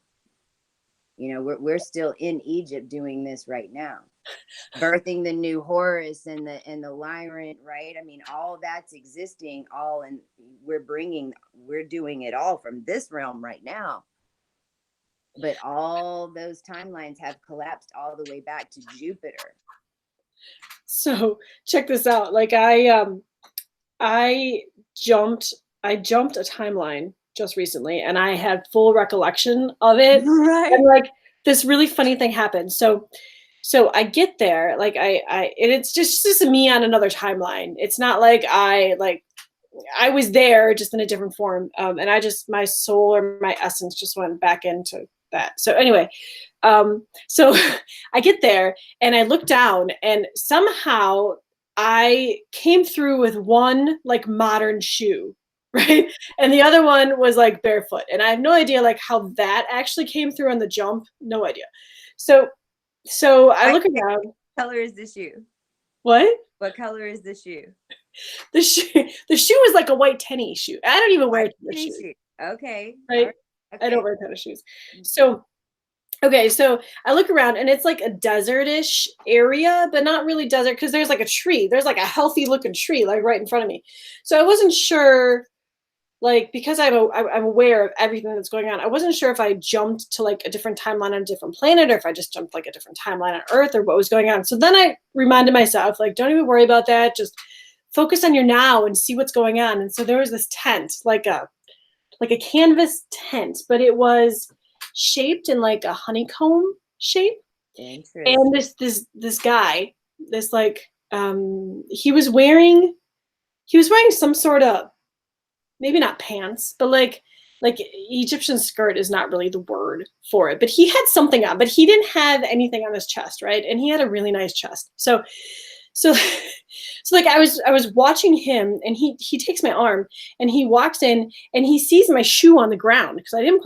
We're still in Egypt doing this right now. Birthing the new Horus and the Lyran, right? I mean, all that's existing, and we're doing it all from this realm right now. But all those timelines have collapsed all the way back to Jupiter. So check this out. Like I jumped a timeline just recently, and I had full recollection of it. Right. And like this really funny thing happened. So I get there, like and it's just me on another timeline. It's not like I was there just in a different form. And my soul or my essence just went back into that. So anyway, so I get there and I look down, and somehow I came through with one like modern shoe, right? And the other one was like barefoot. And I have no idea like how that actually came through on the jump. No idea. So I look around. What color is the shoe? What? What color is the shoe? The shoe is like a white tennis shoe. I don't even wear tennis shoes. Okay. Right? Okay. I don't wear tennis shoes. So, okay. So I look around and it's like a desertish area, but not really desert because there's like a tree. There's like a healthy looking tree like right in front of me. So I wasn't sure, like, because I'm aware of everything that's going on. I wasn't sure if I jumped to like a different timeline on a different planet, or if I just jumped like a different timeline on Earth, or what was going on. So then I reminded myself, like, don't even worry about that. Just focus on your now and see what's going on. And so there was this tent, like a canvas tent, but it was shaped in like a honeycomb shape. Interesting. And this guy, this like he was wearing some sort of, maybe not pants, but like Egyptian skirt is not really the word for it, but he had something on, but he didn't have anything on his chest, right? And he had a really nice chest. So so like I was watching him, and he takes my arm and he walks in and he sees my shoe on the ground, because I didn't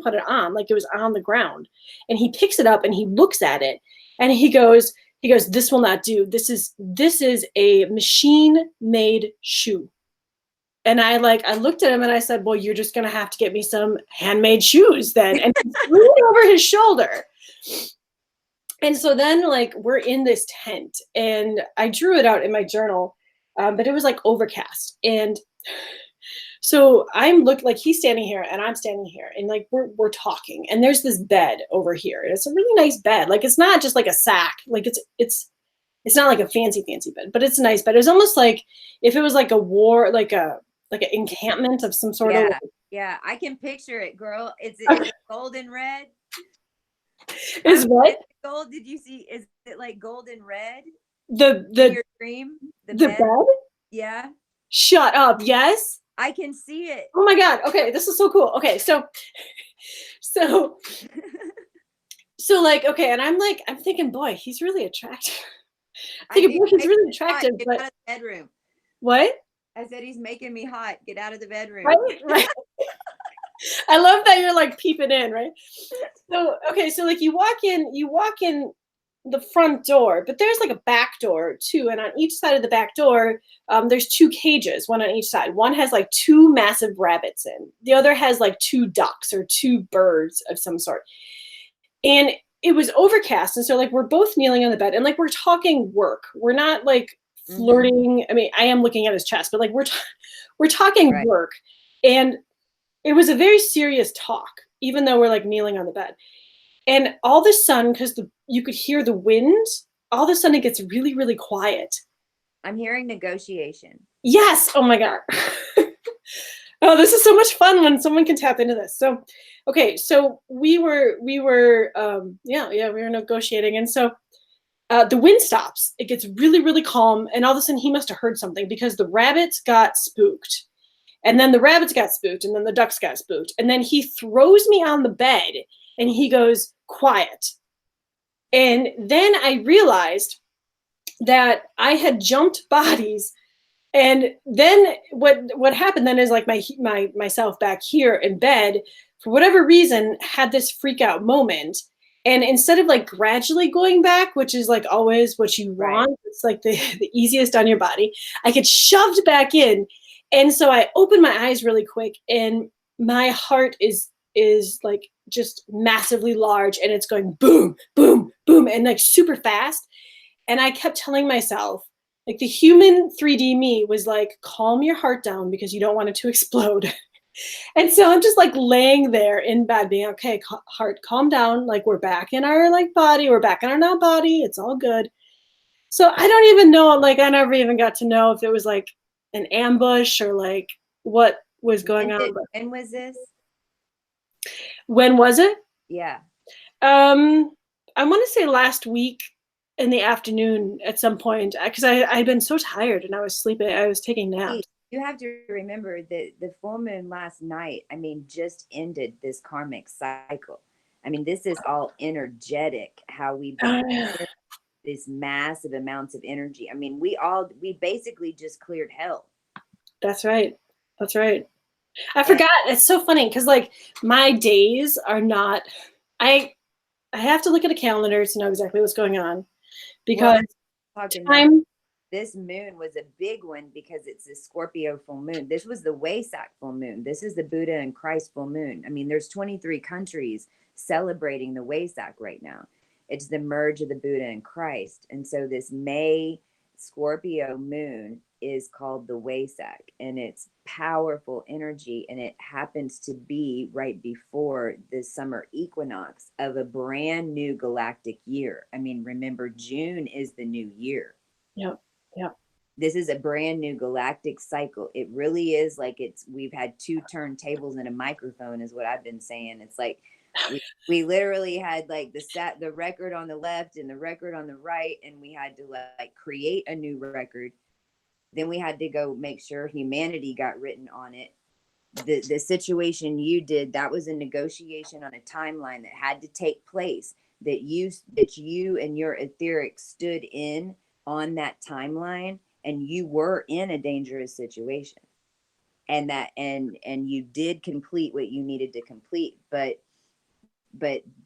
put it on, like it was on the ground. And he picks it up and he looks at it and he goes, "This will not do. This is a machine made shoe." And I looked at him and I said, "Well, you're just gonna have to get me some handmade shoes then." And he threw it over his shoulder. And so then like we're in this tent, and I drew it out in my journal, but it was like overcast. And so like he's standing here and I'm standing here, and like we're talking, and there's this bed over here. And it's a really nice bed. Like it's not just like a sack. Like it's not like a fancy bed, but it's a nice bed. It was almost like if it was like a war, like an encampment of some sort of. Yeah, I can picture it, girl. Is it golden red? Is what? Gold? Did you see? Is it like golden red? The your dream? The bed? Yeah. Shut up. Yes. I can see it. Oh my God. Okay, this is so cool. Okay, so like, okay, and I'm thinking, boy, he's really attractive. He's really attractive. Get but out of the bedroom. What? I said he's making me hot. Get out of the bedroom. Right. I love that you're like peeping in, right? So okay, so like you walk in the front door, but there's like a back door too, and on each side of the back door, there's two cages, one on each side. One has like two massive rabbits in. The other has like two ducks or two birds of some sort. And it was overcast, and so like we're both kneeling on the bed, and like we're talking work. We're not like flirting. I mean, I am looking at his chest, but like we're talking work. And it was a very serious talk, even though we're like kneeling on the bed. And all of a sudden, because you could hear the wind, all of a sudden it gets really, really quiet. I'm hearing negotiation. Yes. Oh my God. Oh, this is so much fun when someone can tap into this. So, okay, so we were negotiating, and so the wind stops. It gets really, really calm, and all of a sudden he must have heard something, because the rabbits got spooked. And then the rabbits got spooked, and then the ducks got spooked. And then he throws me on the bed and he goes, "Quiet." And then I realized that I had jumped bodies. And then what happened then is like myself back here in bed, for whatever reason, had this freak out moment. And instead of like gradually going back, which is like always what you want, it's like the easiest on your body, I get shoved back in. And so I open my eyes really quick, and my heart is like just massively large, and it's going boom, boom, boom, and like super fast. And I kept telling myself, like the human 3D me was like, calm your heart down because you don't want it to explode. And so I'm just like laying there in bed being, okay, heart, calm down. Like we're back in our like body. We're back in our now body. It's all good. So I don't even know, like I never even got to know if it was like an ambush or like what was going on. When was this? When was it? Yeah. I want to say last week in the afternoon at some point, because I'd been so tired and I was sleeping. I was taking naps. You have to remember that the full moon last night, I mean, just ended this karmic cycle. I mean, this is all energetic, how we this massive amounts of energy. I mean, we basically just cleared hell. That's right. That's right. I forgot. It's so funny because like my days are not, I have to look at a calendar to know exactly what's going on, because this moon was a big one because it's a Scorpio full moon. This was the Wesak full moon. This is the Buddha and Christ full moon. I mean, there's 23 countries celebrating the Wesak right now. It's the merge of the Buddha and Christ. And so this May Scorpio moon is called the Wesak, and it's powerful energy, and it happens to be right before the summer equinox of a brand new galactic year. I mean, remember, June is the new year. Yep. This is a brand new galactic cycle. It really is like we've had two turntables and a microphone is what I've been saying. It's like we literally had like the record on the left and the record on the right, and we had to like create a new record. Then we had to go make sure humanity got written on it. The situation you did, that was a negotiation on a timeline that had to take place, that you and your etheric stood in on that timeline, and you were in a dangerous situation, and you did complete what you needed to complete, but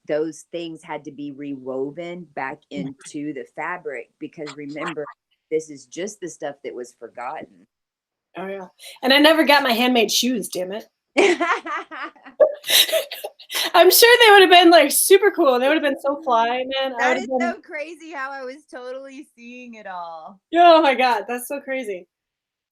those things had to be rewoven back into the fabric, because remember, this is just the stuff that was forgotten. Oh yeah. And I never got my handmade shoes, damn it. I'm sure they would have been like super cool. They would have been so fly, man. That is so crazy how I was totally seeing it all. Oh my God, that's so crazy.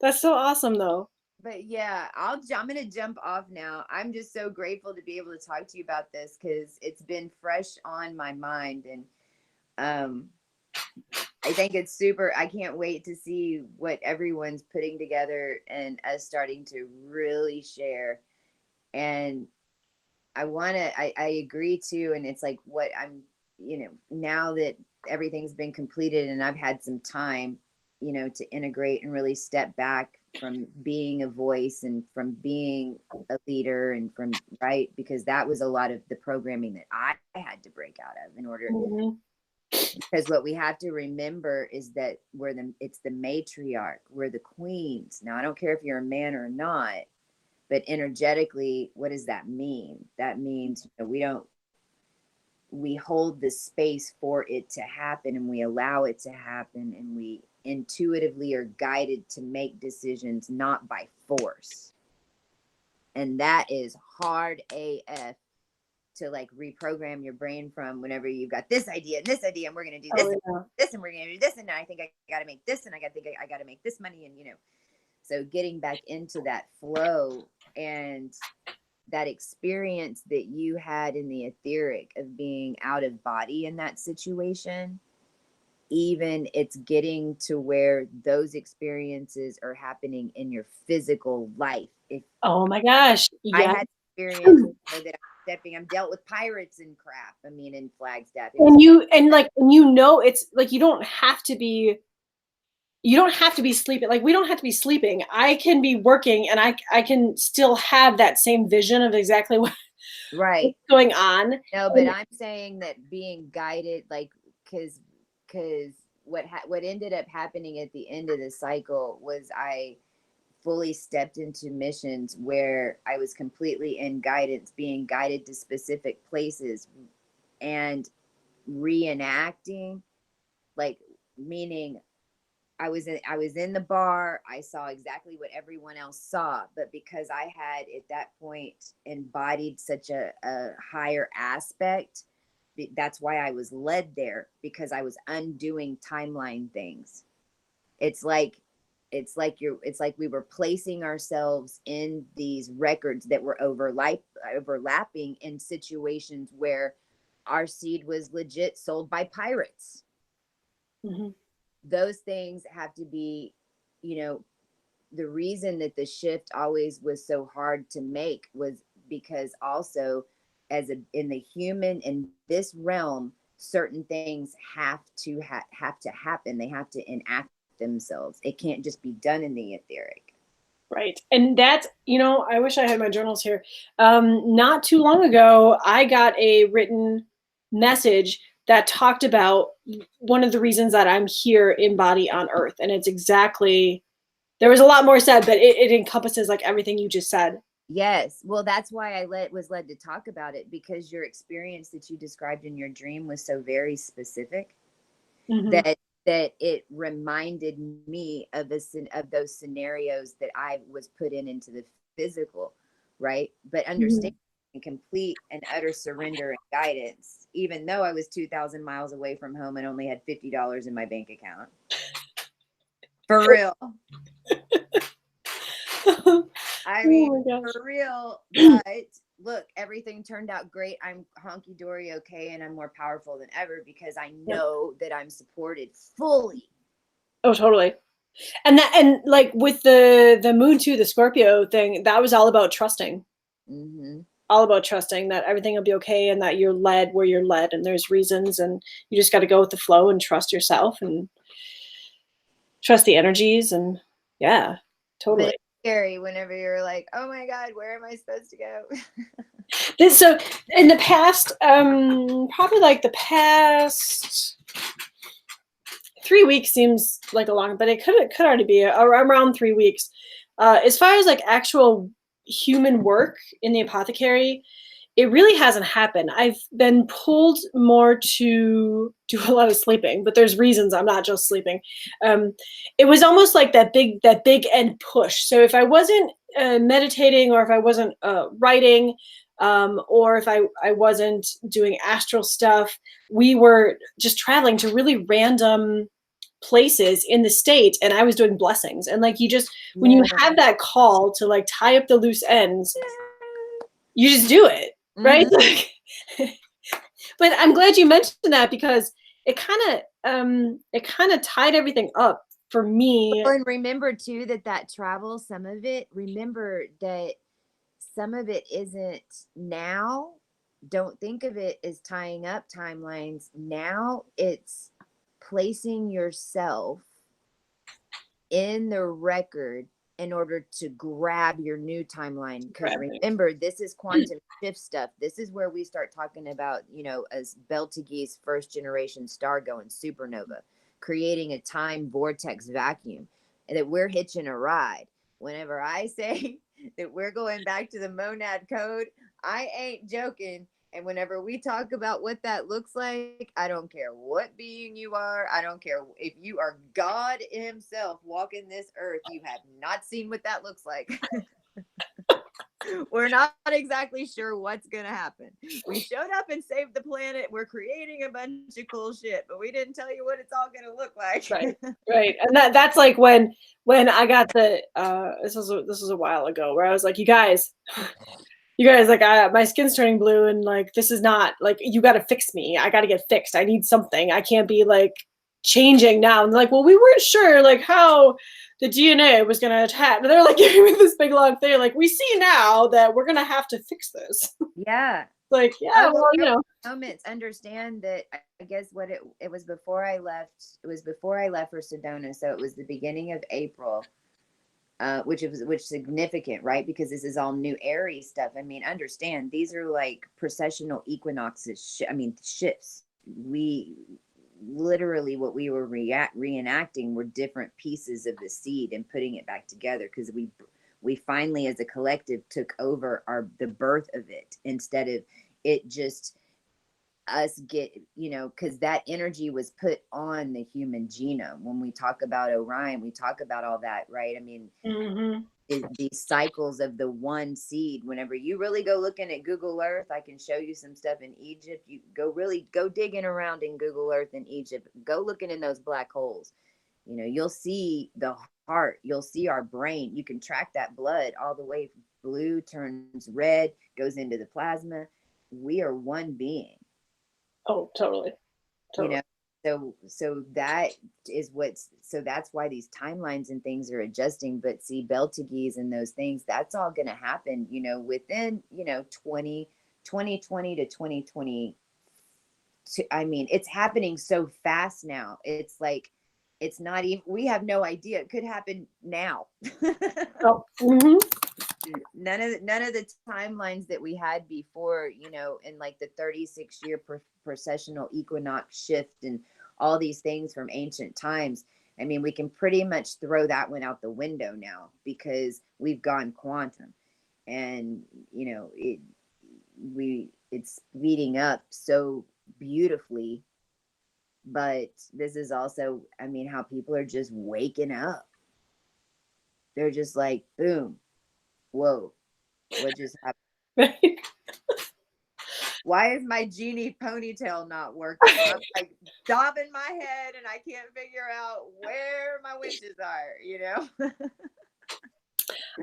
That's so awesome though. But yeah, I'm going to jump off now. I'm just so grateful to be able to talk to you about this, because it's been fresh on my mind. And I think it's super. I can't wait to see what everyone's putting together and us starting to really share. And I agree too. And it's like what I'm, now that everything's been completed and I've had some time, to integrate and really step back from being a voice and from being a leader, and from, right, because that was a lot of the programming that I had to break out of in order. Because what we have to remember is that it's the matriarch, we're the queens. Now, I don't care if you're a man or not, but energetically, what does that mean? That means we hold the space for it to happen, and we allow it to happen, and we intuitively are guided to make decisions, not by force. And that is hard AF to like reprogram your brain from, whenever you've got this idea and this idea, and we're going to do this, this, and we're going to do this, and I think I got to make this, and I got to make this money, and so getting back into that flow and that experience that you had in the etheric of being out of body in that situation, even it's getting to where those experiences are happening in your physical life. Oh my gosh. Yeah. I had experiences that I'm dealt with pirates and crap. I mean, in Flagstaff. And it's like you don't have to be sleeping. Like, we don't have to be sleeping. I can be working, and I can still have that same vision of exactly what's going on. No, but I'm saying that being guided, like, because what ended up happening at the end of the cycle was I fully stepped into missions where I was completely in guidance, being guided to specific places and reenacting, like, meaning I was in the bar. I saw exactly what everyone else saw, but because I had at that point embodied such a higher aspect, that's why I was led there, because I was undoing timeline things. It's like we were placing ourselves in these records that were overlapping in situations where our seed was legit sold by pirates. Mm-hmm. Those things have to be, the reason that the shift always was so hard to make was because also in the human, in this realm, certain things have to happen. They have to enact themselves. It can't just be done in the etheric. Right. And that's, I wish I had my journals here. Not too long ago, I got a written message that talked about one of the reasons that I'm here in body on earth. And it's exactly, there was a lot more said, but it encompasses like everything you just said. Yes. Well, that's why I was led to talk about it, because your experience that you described in your dream was so very specific. Mm-hmm. that it reminded me of those scenarios that I was put into the physical, right? But understand, complete and utter surrender and guidance, even though I was 2,000 miles away from home and only had $50 in my bank account. For real. I mean, for real. But look, everything turned out great. I'm honky dory okay, and I'm more powerful than ever because I know that I'm supported fully. Oh, totally. And like with the moon too, the Scorpio thing, that was all about trusting. Mm-hmm. All about trusting that everything will be okay and that you're led where you're led and there's reasons and you just got to go with the flow and trust yourself and trust the energies and yeah, But totally. it's scary whenever you're like, oh my God, where am I supposed to go? So in the past, probably like the past 3 weeks seems like a long, but it could already be around 3 weeks. As far as like actual human work in the apothecary, it really hasn't happened. I've been pulled more to do a lot of sleeping, but there's reasons I'm not just sleeping. It was almost like that big end push. So if I wasn't meditating, or if I wasn't writing, or if I wasn't doing astral stuff, we were just traveling to really random places in the state, and I was doing blessings. And like, you just, when you Yeah. have that call to like tie up the loose ends, you just do it, right? Mm-hmm. Like, but I'm glad you mentioned that because it kind of tied everything up for me. And remember too that travel, some of it, remember that some of it isn't now. Don't think of it as tying up timelines. Now it's placing yourself in the record in order to grab your new timeline. Because remember, this is quantum shift stuff. This is where we start talking about, as Beltegee's first generation star going supernova, creating a time vortex vacuum, and that we're hitching a ride. Whenever I say that we're going back to the monad code, I ain't joking. And whenever we talk about what that looks like, I don't care what being you are. I don't care if you are God himself walking this earth. You have not seen what that looks like. We're not exactly sure what's going to happen. We showed up and saved the planet. We're creating a bunch of cool shit, but we didn't tell you what it's all going to look like. Right. And that's like when I got the this was a while ago, where I was like, you guys, like, my skin's turning blue, and like, this is not like, you got to fix me. I got to get fixed. I need something. I can't be like changing now. And they're like, well, we weren't sure like how the DNA was going to attach. And they're like giving me this big long thing. Like, we see now that we're going to have to fix this. Yeah. Like, yeah, well, Moments, understand that I guess what it was before I left. It was before I left for Sedona, so it was the beginning of April. Which is significant, right? Because this is all new Aries stuff. I mean, understand these are like processional equinoxes. Shifts. We literally, what we were reenacting were different pieces of the seed and putting it back together, because we finally, as a collective, took over the birth of it, instead of it just us because that energy was put on the human genome. When we talk about Orion, we talk about all that, right? I mean, these cycles of the one seed. Whenever you really go looking at Google Earth, I can show you some stuff in Egypt. You go digging around in Google Earth in Egypt, go looking in those black holes. You'll see the heart, you'll see our brain. You can track that blood all the way. Blue turns red, goes into the plasma. We are one being. Oh, totally. So that is that's why these timelines and things are adjusting. But see, Beltegees and those things, that's all going to happen, within 2020 to 2020. I mean, it's happening so fast now. It's like, it's not even, we have no idea. It could happen now. Oh, None of the timelines that we had before, in like the 36-year processional equinox shift and all these things from ancient times. I mean, we can pretty much throw that one out the window now, because we've gone quantum, and it's speeding up so beautifully. But this is also, I mean, how people are just waking up. They're just like, boom, whoa, what just happened? Why is my genie ponytail not working? I'm like bobbing my head and I can't figure out where my wishes are,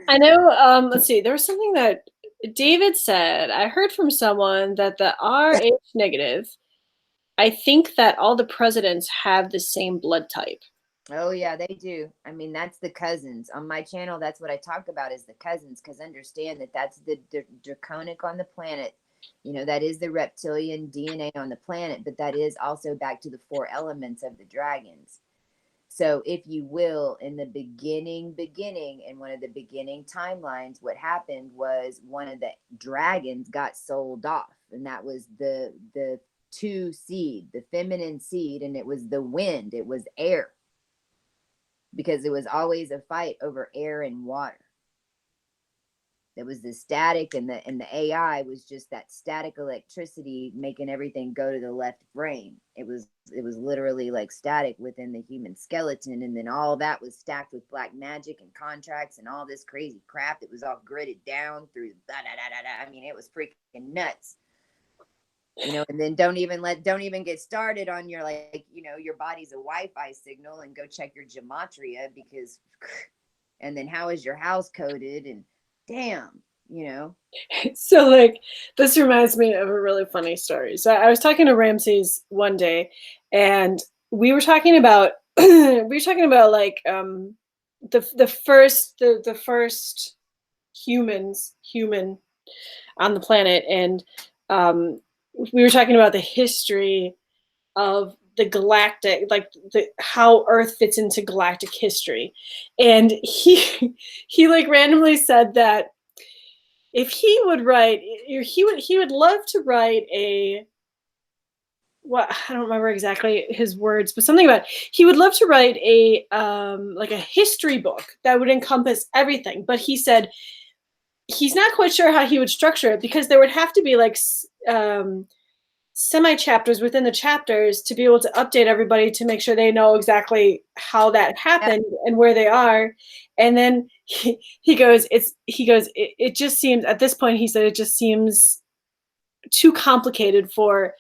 I know, let's see, there was something that David said. I heard from someone that the Rh negative, I think that all the presidents have the same blood type. Oh yeah, they do. I mean, that's the cousins on my channel. That's what I talk about is the cousins, because understand that that's the draconic on the planet. You know, that is the reptilian DNA on the planet, but that is also back to the four elements of the dragons. So, if you will, in the beginning, in one of the beginning timelines, what happened was one of the dragons got sold off, and that was the two seed, the feminine seed, and it was the wind, it was air, because it was always a fight over air and water. There was the static, and the AI was just that static electricity making everything go to the left brain. It was literally like static within the human skeleton, and then all that was stacked with black magic and contracts and all this crazy crap that was all gridded down through da da da da da. I mean, it was freaking nuts. You know, and then don't even get started on your, like, you know, your body's a Wi-Fi signal, and go check your gematria, because and then how is your house coded, and damn, you know. So like this reminds me of a really funny story. So I was talking to Ramses one day, and we were talking about like the first human on the planet, and we were talking about the history of the galactic, like the how Earth fits into galactic history. And he like randomly said that if he would write, he would love to write a, what, I don't remember exactly his words, but something about, he would love to write a like a history book that would encompass everything. But he said he's not quite sure how he would structure it, because there would have to be like semi chapters within the chapters to be able to update everybody to make sure they know exactly how that happened and where they are. And then he goes, it just seems at this point, he said, it just seems too complicated for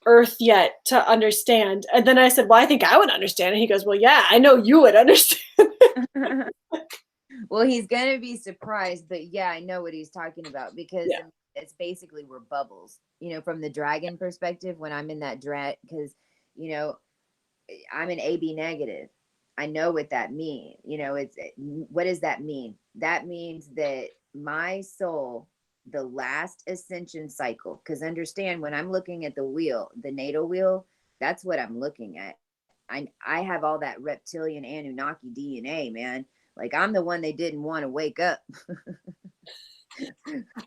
Earth yet to understand. And then I said, well, I think I would understand. And he goes, well, yeah, I know you would understand. Well, he's gonna be surprised, but yeah, I know what he's talking about, because Yeah. it's basically, we're bubbles, you know, from the dragon perspective. When I'm in that because, you know, I'm an AB negative. I know what that means. You know, what does that mean? That means that my soul, the last ascension cycle, because understand, when I'm looking at the wheel, the natal wheel, that's what I'm looking at. I have all that reptilian Anunnaki DNA, man. Like, I'm the one they didn't want to wake up.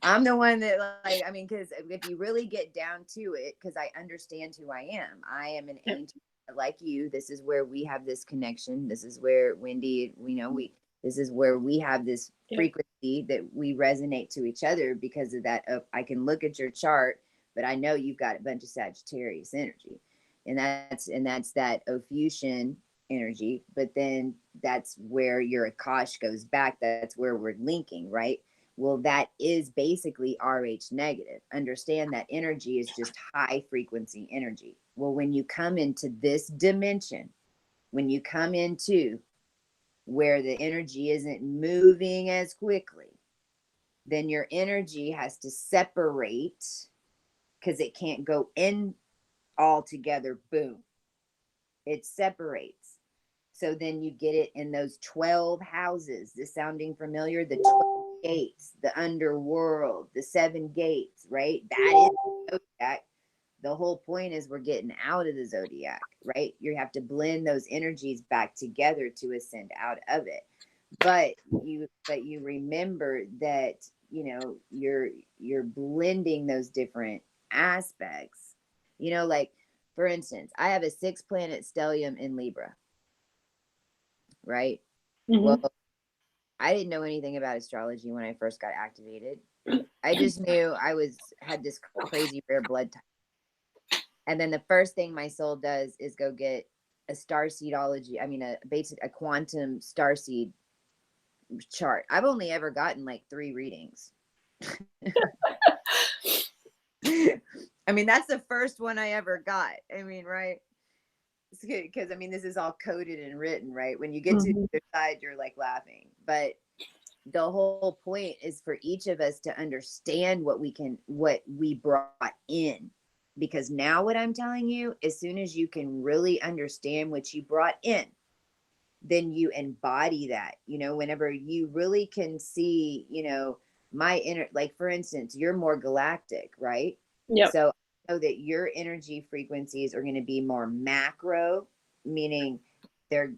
I'm the one that, like, I mean, because if you really get down to it, because I understand who I am. I am an ancient, like you. This is where we have this connection. This is where Wendy, this is where we have this frequency that we resonate to each other because of that. I can look at your chart, but I know you've got a bunch of Sagittarius energy, and that's that Ophiuchian energy. But then that's where your Akash goes back. That's where we're linking, right? Well, that is basically RH negative. Understand that energy is just high frequency energy. Well, when you come into this dimension, when you come into where the energy isn't moving as quickly, then your energy has to separate, because it can't go in all together. Boom. It separates. So then you get it in those 12 houses. This sounding familiar? The 12 gates, the underworld, the 7 gates, right? That is the zodiac. The whole point is we're getting out of the zodiac, right? You have to blend those energies back together to ascend out of it. But you remember that, you know, you're blending those different aspects. You know, like, for instance, I have a 6-planet stellium in Libra, right? Well, Mm-hmm. I didn't know anything about astrology when I first got activated. I just knew I had this crazy rare blood type. And then the first thing my soul does is go get a starseedology, I mean, a quantum starseed chart. I've only ever gotten like 3 readings. I mean, that's the first one I ever got. I mean, right? Because I mean, this is all coded and written, right? When you get to the other side, you're like laughing. But the whole point is for each of us to understand what we brought in. Because now what I'm telling you, as soon as you can really understand what you brought in, then you embody that, you know, whenever you really can see, you know, my inner, like for instance, you're more galactic, right? Yep. So I know that your energy frequencies are going to be more macro, meaning they're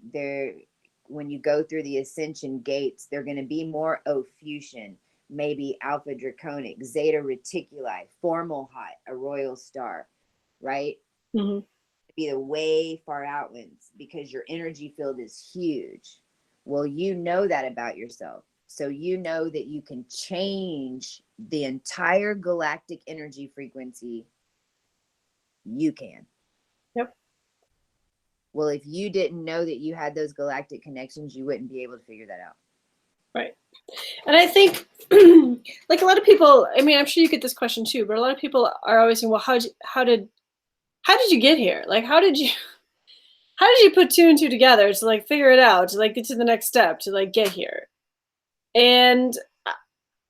when you go through the ascension gates, they're going to be more Ophiuchian, maybe alpha draconic, zeta reticuli, formal hot, a royal star, right? Mm-hmm. Be the way far out ones because your energy field is huge. Well, you know that about yourself. So you know that you can change the entire galactic energy frequency. You can. Yep. Well, if you didn't know that you had those galactic connections, you wouldn't be able to figure that out. Right. And I think, like a lot of people, I mean, I'm sure you get this question too, but a lot of people are always saying, well, how did you get here? Like, how did you put two and two together to like figure it out, to like get to the next step, to like get here? And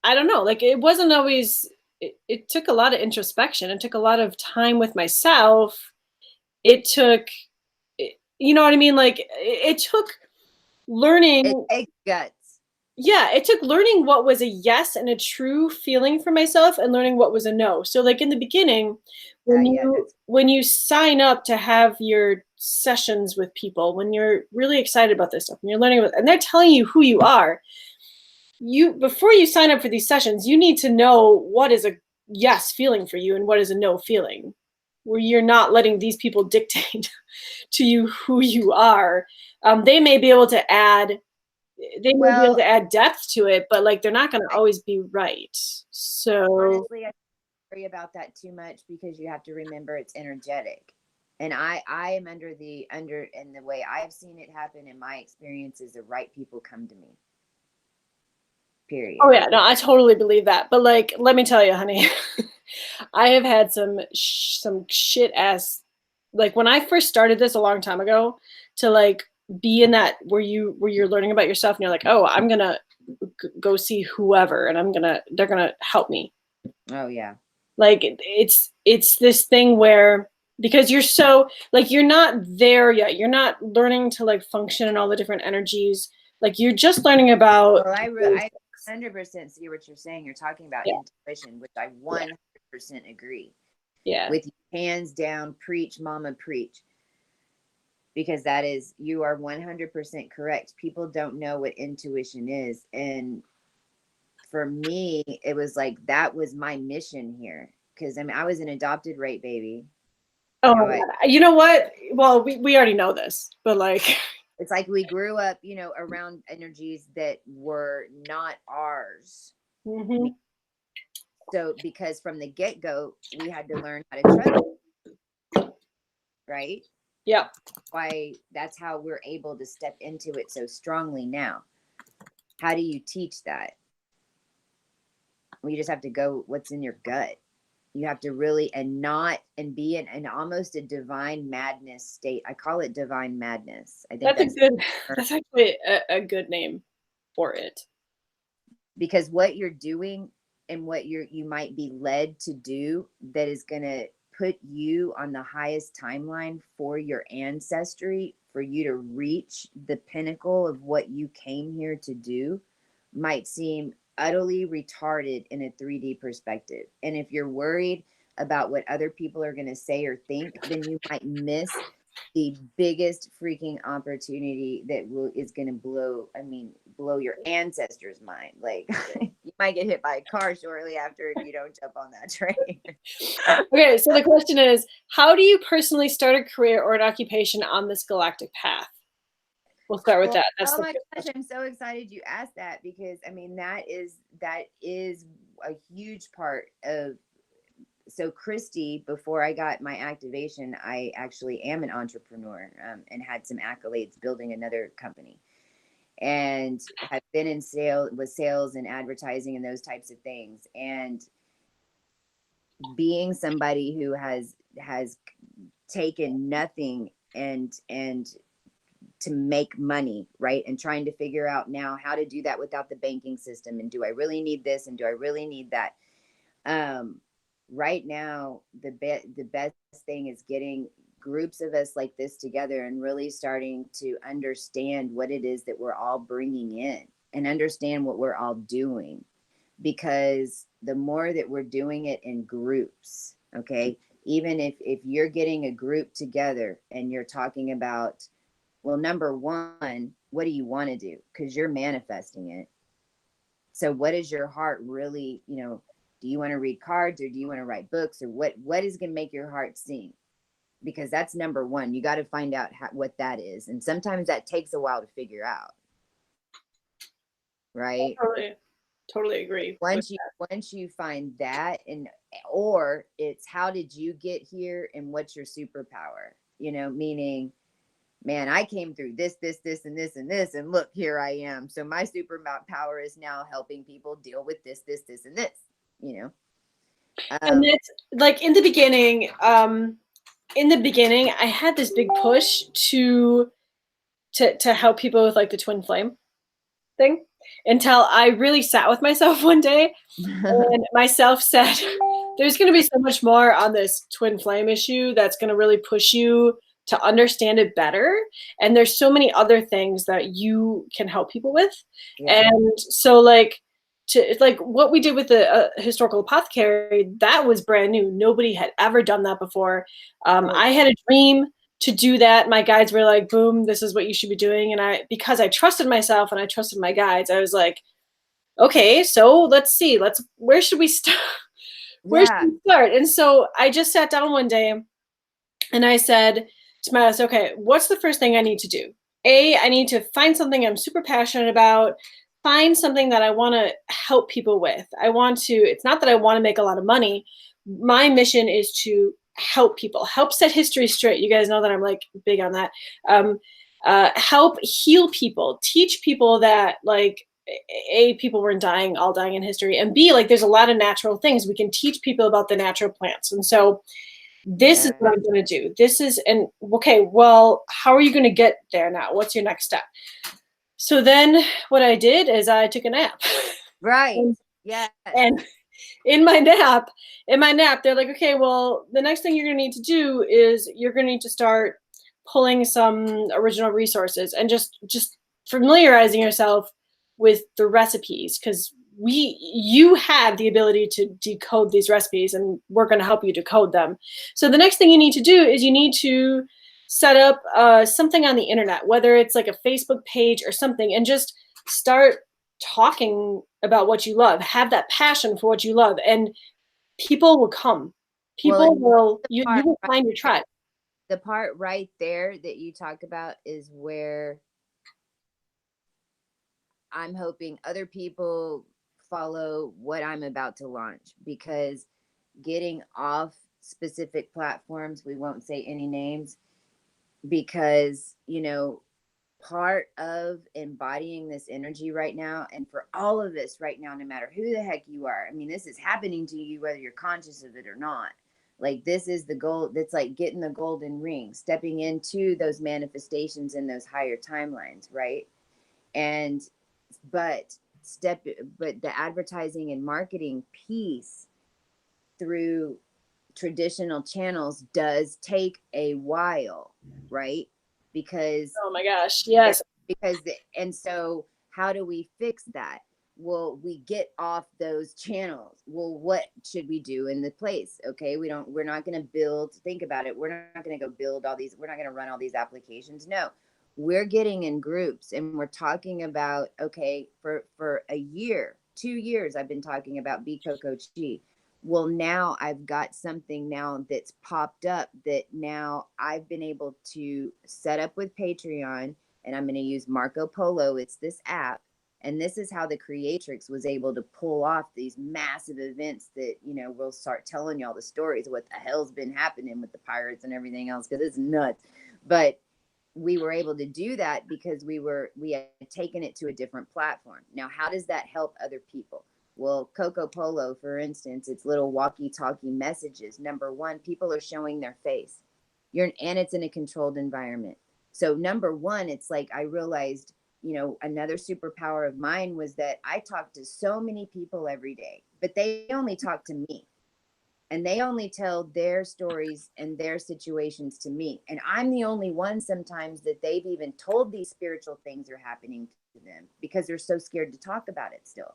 I don't know, like it wasn't always, it took a lot of introspection. It took a lot of time with myself. It took, you know what I mean? Like it took It learning. takes guts. Yeah, it took learning what was a yes and a true feeling for myself and learning what was a no. So like in the beginning, Yeah, that's when you sign up to have your sessions with people, when you're really excited about this stuff and you're learning about, and they're telling you who you are, you before you sign up for these sessions, you need to know what is a yes feeling for you and what is a no feeling. Where you're not letting these people dictate to you who you are. They may be able to add well, depth to it, but like they're not going to I always be right. So honestly, I worry about that too much because you have to remember it's energetic. And I am under and the way I've seen it happen in my experience is the right people come to me. oh Period. yeah, no, I totally believe that. But like, let me tell you, honey, I have had some shit ass, like when I first started this a long time ago, to like be in that where you're learning about yourself and you're like, oh, I'm gonna go see whoever and they're gonna help me. Oh yeah. Like it's this thing where, because you're so like you're not there yet, you're not learning to like function in all the different energies, like you're just learning about Well, those I things. 100% see what you're saying. You're talking about Yeah, intuition, which I yeah, 100% agree yeah. with you. Hands down, preach, mama, preach. Because that is, you are 100% correct. People don't know what intuition is. And for me, it was like that was my mission here. Because I mean, I was an adopted rape baby. Oh You my know, God. You know what? Well, we already know this, but like, it's like we grew up, you know, around energies that were not ours. mhm. So, because from the get go, we had to learn how to trust, right? Yeah, Why that's how we're able to step into it so strongly now. How do you teach that? Well, you just have to go what's in your gut. You have to really and not and be in almost a divine madness state. I call it divine madness. I think that's a that's good. That's actually a good name for it. because what you're doing and what you might be led to do that is going to put you on the highest timeline for your ancestry for you to reach the pinnacle of what you came here to do might seem utterly retarded in a 3D perspective. And if you're worried about what other people are going to say or think, then you might miss the biggest freaking opportunity that is going to blow your ancestors' mind. Like you might get hit by a car shortly after if you don't jump on that train. Okay, so the question is, how do you personally start a career or an occupation on this galactic path? We'll start with Well, that. That's oh the my first gosh, question. I'm so excited you asked that because I mean that is a huge part of. So Christy, before I got my activation, I actually am an entrepreneur and had some accolades building another company, and have been in sales and advertising and those types of things. And being somebody who has taken nothing and to make money, right? And trying to figure out now how to do that without the banking system. And do I really need this? And do I really need that? Um, right now, the best thing is groups of us like this together and really starting to understand what it is that we're all bringing in and understand what we're all doing. Because the more that we're doing it in groups, okay, even if you're getting a group together and you're talking about, well, number one, what do you want to do? Because you're manifesting it. So what is your heart really, do you want to read cards, or do you want to write books, or what is going to make your heart sing? Because that's number one. You got to find out what that is. And sometimes that takes a while to figure out. Right? Totally agree. Once you find that, or it's how did you get here and what's your superpower? Meaning, man, I came through this, and this, and this, and look, here I am. So my superpower is now helping people deal with this, and this, And it's like in the beginning, I had this big push to help people with like the twin flame thing, until I really sat with myself one day and myself said, there's going to be so much more on this twin flame issue that's going to really push you to understand it better. And there's so many other things that you can help people with. Yeah. And so like, what we did with the historical apothecary, that was brand new. Nobody had ever done that before. I had a dream to do that. My guides were like, boom, this is what you should be doing. And because I trusted myself and I trusted my guides, I was like, okay, so let's see, where should we start? Where should we start? And so I just sat down one day and I said to myself, okay, what's the first thing I need to do? I need to find something I'm super passionate about, find something that I want to help people with. It's not that I want to make a lot of money. My mission is to help people, help set history straight. You guys know that I'm like big on that. Help heal people, teach people that like, A, people weren't all dying in history, and B, like there's a lot of natural things we can teach people about the natural plants. And so this is what I'm going to do. Okay, well, how are you going to get there now? What's your next step? So then what I did is I took a nap. Right. And in my nap, they're like, okay, well, the next thing you're going to need to do is you're going to need to start pulling some original resources and just familiarizing yourself with the recipes, because you have the ability to decode these recipes and we're going to help you decode them. So the next thing you need to do is you need to set up something on the internet, whether it's like a Facebook page or something, and just start talking about what you love. Have that passion for what you love, and people will come. You will find your tribe. The part right there that you talk about is where I'm hoping other people follow what I'm about to launch, because getting off specific platforms, we won't say any names, because, part of embodying this energy right now, and for all of us right now, no matter who the heck you are, I mean, this is happening to you whether you're conscious of it or not. Like, this is the goal. That's like getting the golden ring, stepping into those manifestations in those higher timelines, right? But the advertising and marketing piece through traditional channels does take a while, right? Because, oh my gosh, yes. And so how do we fix that? Well, we get off those channels. Well, what should we do in the place? Okay, we're not going to build, think about it. We're not going to go build all these, we're not going to run all these applications. No, we're getting in groups and we're talking about, okay, for a year, 2 years, I've been talking about Be Coco Chi. Well, now I've got something now that's popped up that now I've been able to set up with Patreon, and I'm going to use Marco Polo. It's this app. And this is how the Creatrix was able to pull off these massive events that, we'll start telling y'all the stories of what the hell's been happening with the pirates and everything else, because it's nuts. But we were able to do that because we had taken it to a different platform. Now, how does that help other people? Well, Coco Polo, for instance, it's little walkie-talkie messages. Number one, people are showing their face. And it's in a controlled environment. So number one, it's like I realized, another superpower of mine was that I talk to so many people every day, but they only talk to me. and they only tell their stories and their situations to me. And I'm the only one sometimes that they've even told these spiritual things are happening to them because they're so scared to talk about it still.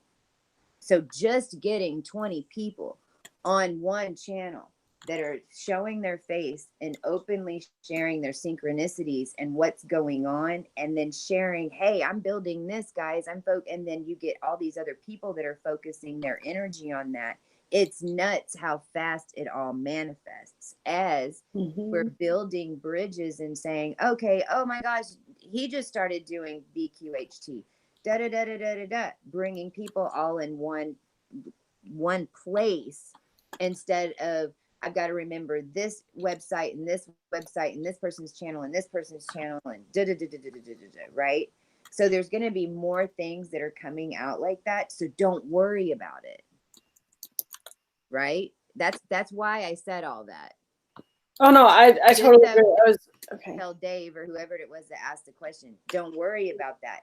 So just getting 20 people on one channel that are showing their face and openly sharing their synchronicities and what's going on, and then sharing, hey, I'm building this, guys, and then you get all these other people that are focusing their energy on that. It's nuts how fast it all manifests as we're building bridges and saying, okay, oh my gosh, he just started doing BQHT, da da da da da da da, bringing people all in one place, instead of I've got to remember this website and this website and this person's channel and this person's channel and da da da da da da da da, right? So there's going to be more things that are coming out like that. So don't worry about it, right? That's why I said all that. Oh no, I totally agree. I was okay. Tell Dave or whoever it was that asked the question, don't worry about that.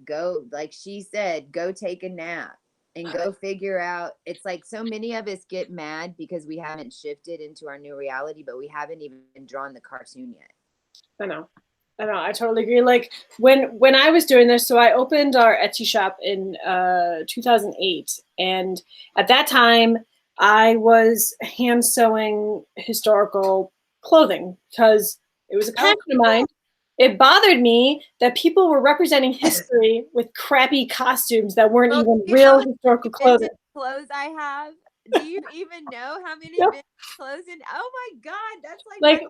Go, like she said, go take a nap and go figure out. It's like so many of us get mad because we haven't shifted into our new reality, but we haven't even drawn the cartoon yet. I know. I totally agree. Like when I was doing this, so I opened our Etsy shop in 2008, and at that time I was hand sewing historical clothing because it was a passion of mine. It bothered me that people were representing history with crappy costumes that weren't even real historical clothing. Clothes I have. Do you even know how many vintage clothes in? Oh my God, that's like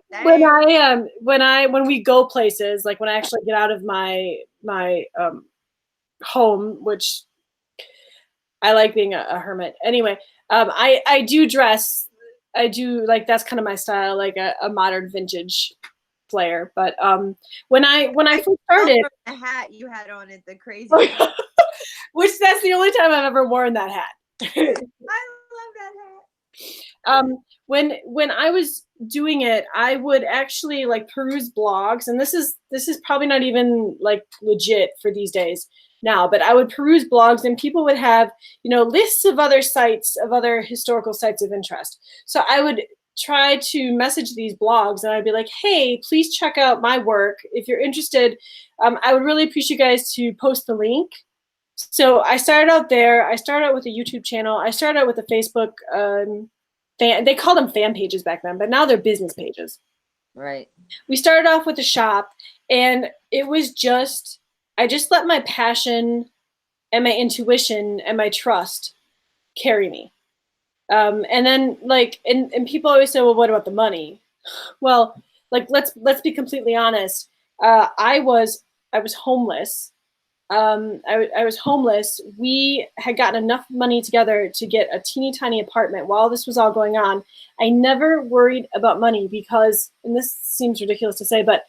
when we go places, like when I actually get out of my home, which I like being a hermit. Anyway, I do dress. I do, like, that's kind of my style, like a modern vintage flair. But when I first started, the hat you had on it, the crazy which that's the only time I've ever worn that hat. I love that hat. When I was doing it, I would actually like peruse blogs, and this is probably not even like legit for these days now, but I would peruse blogs, and people would have, lists of other sites, of other historical sites of interest. So I would try to message these blogs, and I'd be like, hey, please check out my work if you're interested. I would really appreciate you guys to post the link. So I started out there. I started out with a YouTube channel. I started out with a Facebook fan. They called them fan pages back then, but now they're business pages. Right. We started off with a shop, and it was just, I just let my passion and my intuition and my trust carry me. And then and people always say, well, what about the money? Well, like, let's be completely honest. I was homeless. I was homeless. We had gotten enough money together to get a teeny tiny apartment while this was all going on. I never worried about money because, and this seems ridiculous to say, but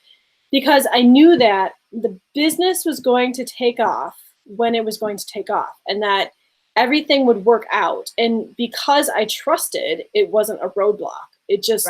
because I knew that the business was going to take off when it was going to take off, and that everything would work out. And because I trusted, it wasn't a roadblock. It just,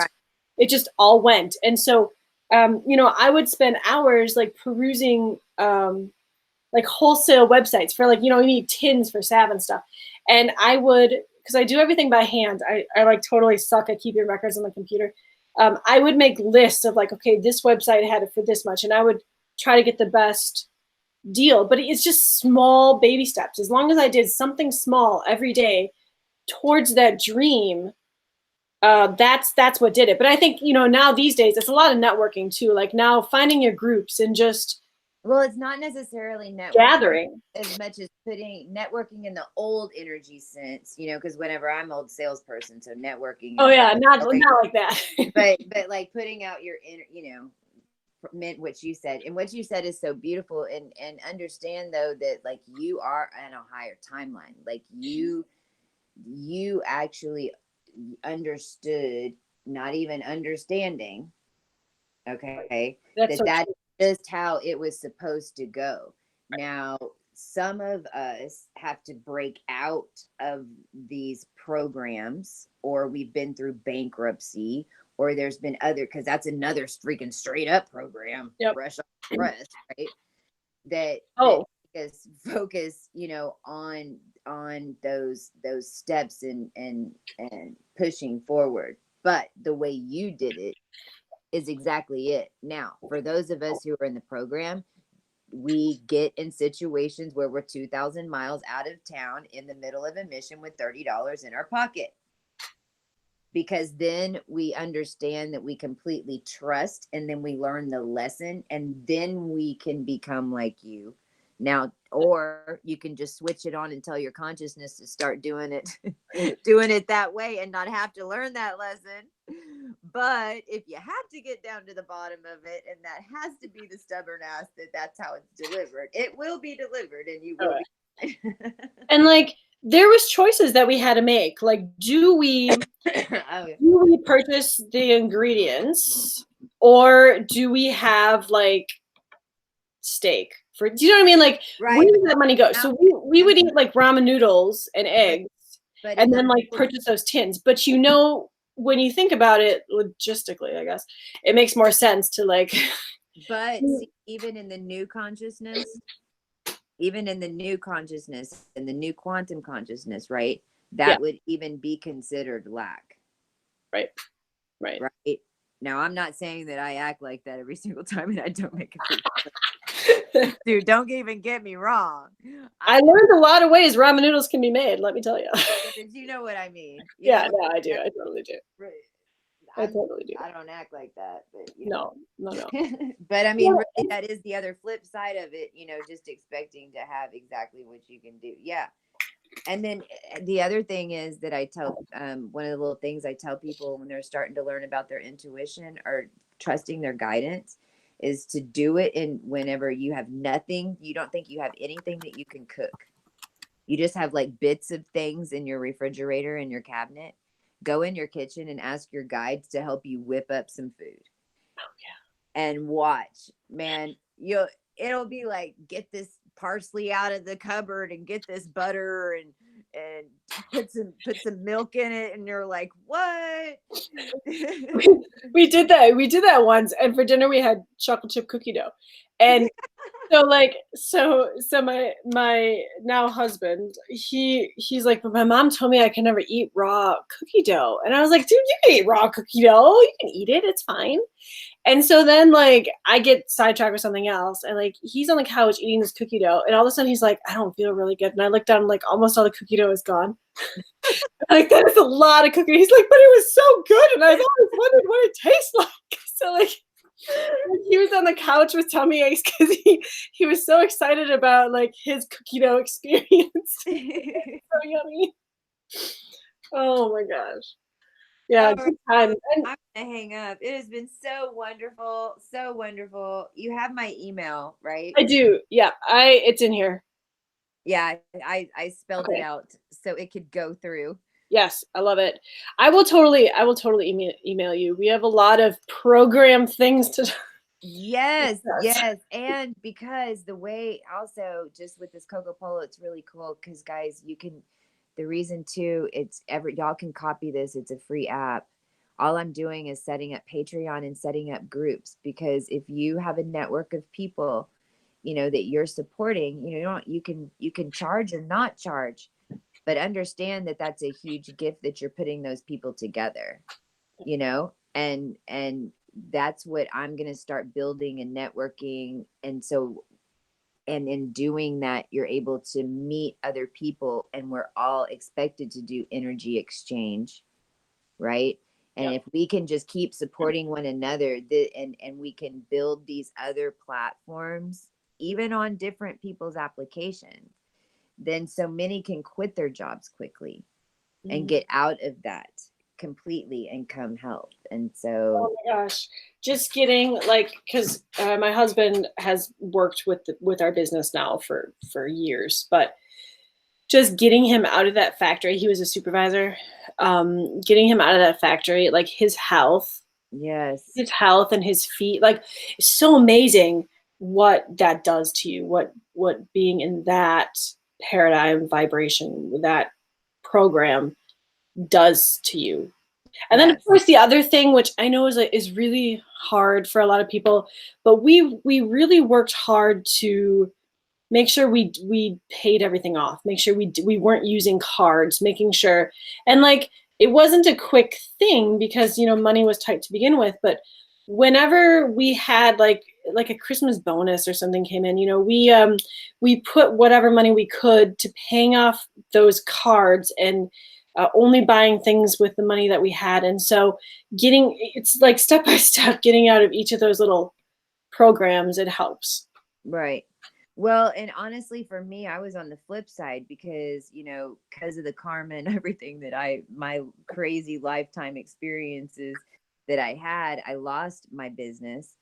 it just all went. And so, I would spend hours like perusing, like wholesale websites for, like, you need tins for salve and stuff. And I would, because I do everything by hand. I like totally suck at keeping records on the computer. I would make lists of like, okay, this website had it for this much, and I would try to get the best deal. But it's just small baby steps. As long as I did something small every day towards that dream, that's what did it. But I think, now these days it's a lot of networking too. Like now finding your groups and just, well, it's not necessarily networking gathering as much as putting networking in the old energy sense, because whenever I'm old salesperson, so networking. Oh yeah, not like that. but like putting out your inner, meant what you said, and what you said is so beautiful. And understand though that like you are on a higher timeline. Like you actually understood, not even understanding. Okay, that just how it was supposed to go. Now, some of us have to break out of these programs, or we've been through bankruptcy, or there's been other, because that's another freaking straight up program, fresh off the press, right? That is focus, on on those steps and pushing forward. But the way you did it is exactly it. Now, for those of us who are in the program, we get in situations where we're 2,000 miles out of town in the middle of a mission with $30 in our pocket. Because then we understand that we completely trust, and then we learn the lesson, and then we can become like you. Now, or you can just switch it on and tell your consciousness to start doing it doing it that way and not have to learn that lesson. But if you have to get down to the bottom of it, and that has to be the stubborn ass, that's how it's delivered, it will be delivered, and you will be. And like, there was choices that we had to make. Like, do we purchase the ingredients, or do we have like steak for, do you know what I mean? Like, right, where does that money go? So we would eat like ramen noodles and eggs, but and then like purchase those tins. But you know, when you think about it logistically, I guess it makes more sense to like. But see, even in the new consciousness, and the new quantum consciousness, right? That would even be considered lack. Right. Now, I'm not saying that I act like that every single time and I don't make a dude, don't even get me wrong. I learned a lot of ways ramen noodles can be made, let me tell you. You know what I mean? No, I do. I totally do. Right. I totally do. I don't act like that, but no. But I mean, really, that is the other flip side of it, just expecting to have exactly what you can do. Yeah. And then the other thing is that I tell, one of the little things I tell people when they're starting to learn about their intuition or trusting their guidance is to do it in whenever you have nothing, you don't think you have anything that you can cook. You just have like bits of things in your refrigerator and your cabinet. Go in your kitchen and ask your guides to help you whip up some food. Oh yeah. And watch, man, it'll be like, get this parsley out of the cupboard and get this butter and put some milk in it, and you're like, what? we did that once, and for dinner we had chocolate chip cookie dough. And so my now husband, he's like, but my mom told me I can never eat raw cookie dough. And I was like, dude, you can eat raw cookie dough, you can eat it, it's fine. And so then like I get sidetracked with something else, and like he's on the couch eating this cookie dough, and all of a sudden he's like, I don't feel really good. And I look down, like almost all the cookie dough is gone. Like, that is a lot of cookie. He's like, but it was so good, and I've always wondered what it tastes like. So like he was on the couch with tummy aches because he was so excited about like his cookie dough experience. So yummy. Oh my gosh. Yeah, good time. I'm gonna hang up. It has been so wonderful, so wonderful. You have my email, right? I do. Yeah, it's in here. Yeah, I spelled it out so it could go through. Yes, I love it. I will totally email you. We have a lot of program things to. Yes. And because the way also just with this Coco Polo, it's really cool because guys, the reason too, y'all can copy this. It's a free app. All I'm doing is setting up Patreon and setting up groups, because if you have a network of people, that you're supporting, you can charge or not charge, but understand that that's a huge gift that you're putting those people together, and that's what I'm going to start building and networking. And so, and in doing that, you're able to meet other people, and we're all expected to do energy exchange. Right. And if we can just keep supporting one another, and we can build these other platforms, even on different people's applications, then so many can quit their jobs quickly and get out of that completely and come help. And so, oh my gosh, just getting because my husband has worked with our business now for years, but just getting him out of that factory, he was a supervisor, getting him out of that factory, like his health and his feet, like it's so amazing what that does to you, what being in that paradigm vibration, that program does to you. And then of course the other thing, which I know is really hard for a lot of people, but we really worked hard to make sure we paid everything off, make sure we weren't using cards, making sure, and like it wasn't a quick thing because money was tight to begin with, but whenever we had like a Christmas bonus or something came in, we put whatever money we could to paying off those cards and only buying things with the money that we had. And so it's like step by step getting out of each of those little programs, it helps. Right. Well, and honestly, for me, I was on the flip side because, because of the karma and everything that my crazy lifetime experiences that I had, I lost my business.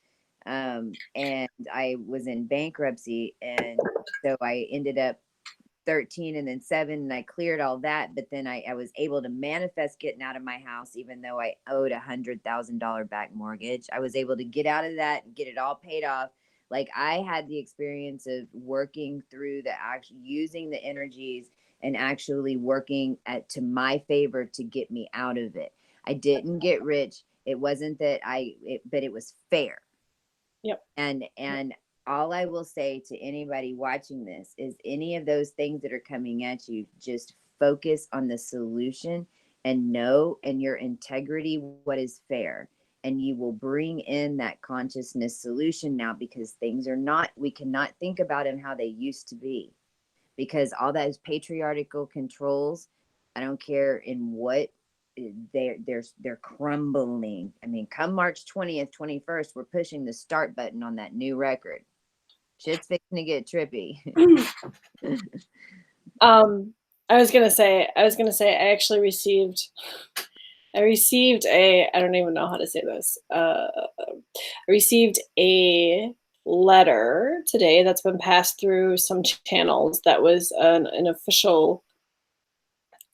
And I was in bankruptcy. And so I ended up 13 and then 7, and I cleared all that. But then I was able to manifest getting out of my house, even though I owed $100,000 back mortgage. I was able to get out of that and get it all paid off. Like I had the experience of working through using the energies and actually working to my favor to get me out of it. I didn't get rich. It wasn't that but it was fair. Yep. And all I will say to anybody watching this is any of those things that are coming at you, just focus on the solution and know in your integrity what is fair. And you will bring in that consciousness solution now, because we cannot think about them how they used to be, because all those patriarchal controls, I don't care in what, they're crumbling. I mean, come March 20th, 21st, we're pushing the start button on that new record. Shit's fixing to get trippy. I was gonna say I actually received I don't even know how to say this. I received a letter today that's been passed through some channels that was an official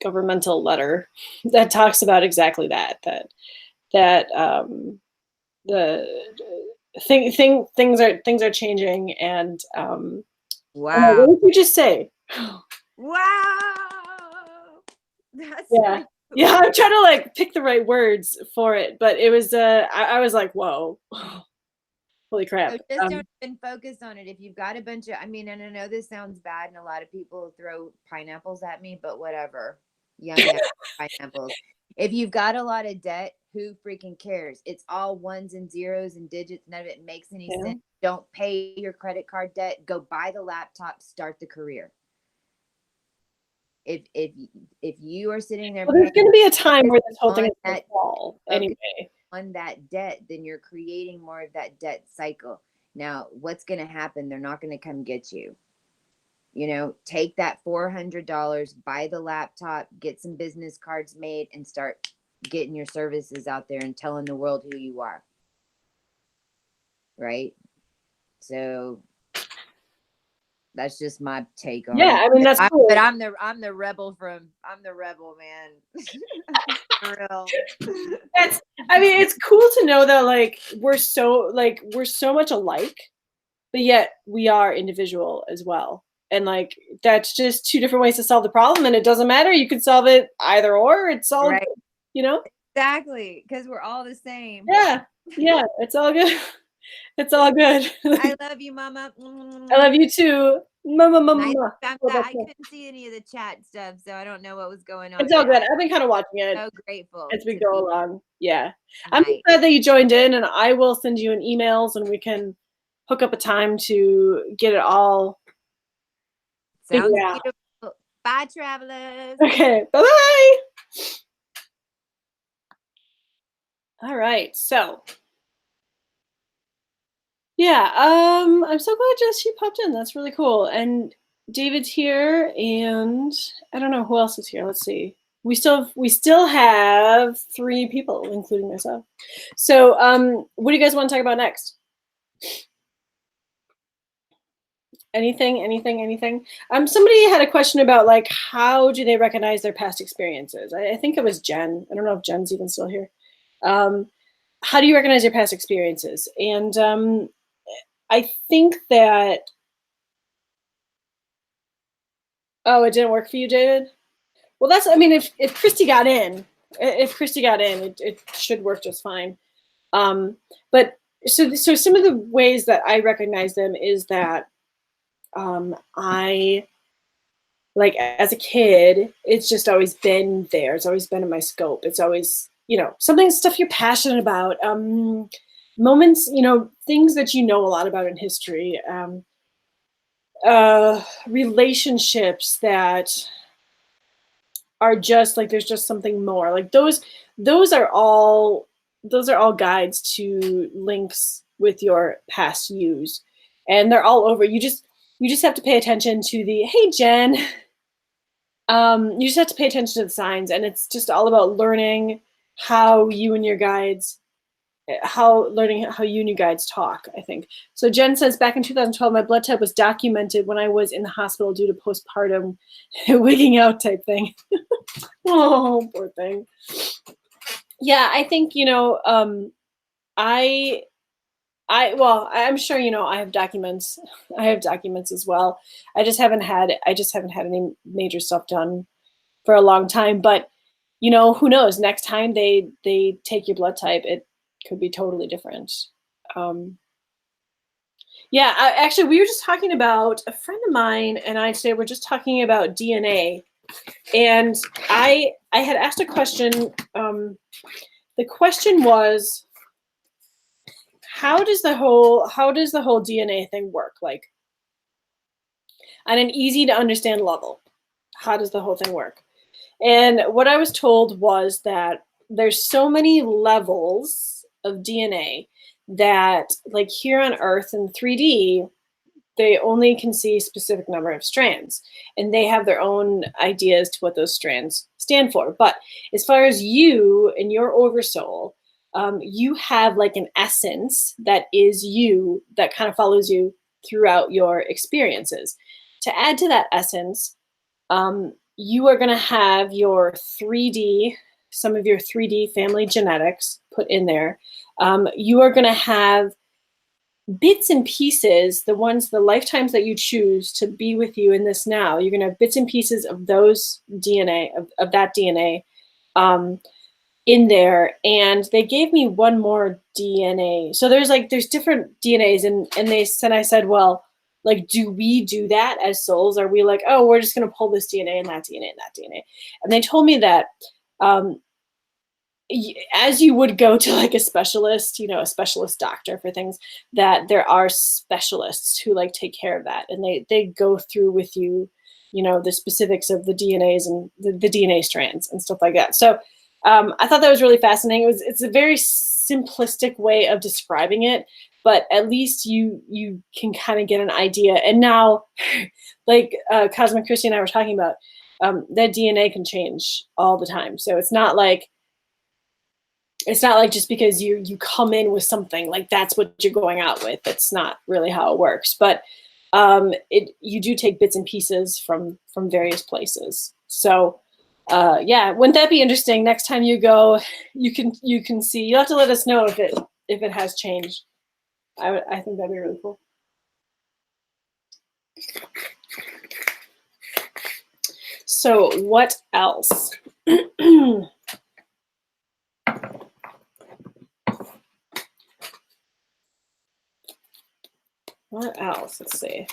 governmental letter that talks about exactly that the things are changing, and wow. what did you just say? Wow. That's Yeah. so cool. Yeah, I'm trying to like pick the right words for it, but it was I was like, whoa. Holy crap. So just don't even focus on it. If you've got a bunch of, I mean, and I know this sounds bad and a lot of people throw pineapples at me, but whatever. Young pineapples. If you've got a lot of debt, who freaking cares? It's all ones and zeros and digits. None of it makes any sense. Don't pay your credit card debt. Go buy the laptop, start the career. If you are sitting there, well, there's going to be a time where this whole thing is going to fall anyway. On that debt, then you're creating more of that debt cycle. Now, what's going to happen? They're not going to come get you. Take that $400, buy the laptop, get some business cards made, and start getting your services out there and telling the world who you are. Right? So that's just my take on it. Yeah, I mean that's cool. But I'm the rebel, man. For real. It's cool to know that like we're so much alike, but yet we are individual as well. And like that's just two different ways to solve the problem, and it doesn't matter. You can solve it either or. It's all right. Good, Exactly, because we're all the same. Yeah, it's all good. It's all good. I love you, Mama. I love you too. Mama. I couldn't see any of the chat stuff, so I don't know what was going on. It's all good. I've been kind of watching it. So grateful as we go along. Yeah. I'm glad that you joined in, and I will send you an emails and we can hook up a time to get it all. Sounds beautiful. Bye, travelers. Okay. Bye-bye. All right. So yeah, I'm so glad she popped in. That's really cool. And David's here, and I don't know who else is here. Let's see. We still have 3 people, including myself. So what do you guys want to talk about next? Anything? Somebody had a question about like how do they recognize their past experiences? I think it was Jen. I don't know if Jen's even still here. How do you recognize your past experiences? And I think that it didn't work for you, David? Well, if Christy got in, it should work just fine. But so some of the ways that I recognize them is that I like as a kid, it's just always been there. It's always been in my scope. It's always, stuff you're passionate about. Moments, things that you know a lot about in history. Relationships that are just like there's just something more. Like those are all guides to links with your past yous. And they're all over. You just have to pay attention to the hey Jen. You just have to pay attention to the signs, and it's just all about learning how you and your guides how you and your guides talk, I think. So Jen says, back in 2012, my blood type was documented when I was in the hospital due to postpartum wigging out type thing. Oh, poor thing. Yeah, I think, I'm sure, I have documents. I have documents as well. I just haven't had any major stuff done for a long time, but who knows? Next time they take your blood type, it could be totally different. Yeah, actually, we were just talking about a friend of mine and I today. We're just talking about DNA, and I had asked a question. The question was, how does the whole DNA thing work? Like, on an easy to understand level, how does the whole thing work? And what I was told was that there's so many levels of DNA that, like here on Earth in 3D, they only can see a specific number of strands, and they have their own ideas to what those strands stand for. But as far as you and your oversoul, you have like an essence that is you, that kind of follows you throughout your experiences. To add to that essence, you are going to have your 3D, some of your 3D family genetics put in there. You are going to have bits and pieces, the lifetimes that you choose to be with you in this now. You're going to have bits and pieces of those DNA, of that DNA in there. And they gave me one more DNA. So there's different DNAs, and I said, well, like, do we do that as souls? Are we like, oh, we're just going to pull this DNA and that DNA and that DNA? And they told me that as you would go to like a specialist, a specialist doctor for things, that there are specialists who like take care of that. And they go through with you, the specifics of the DNAs and the DNA strands and stuff like that. So I thought that was really fascinating. It's a very simplistic way of describing it, but at least you can kind of get an idea. And now, like Cosmic Christy and I were talking about, that DNA can change all the time. So it's not like just because you come in with something, like that's what you're going out with. That's not really how it works. But you do take bits and pieces from various places. So yeah, wouldn't that be interesting? Next time you go, you can see. You'll have to let us know if it has changed. I think that'd be really cool. So what else? What else? Let's see.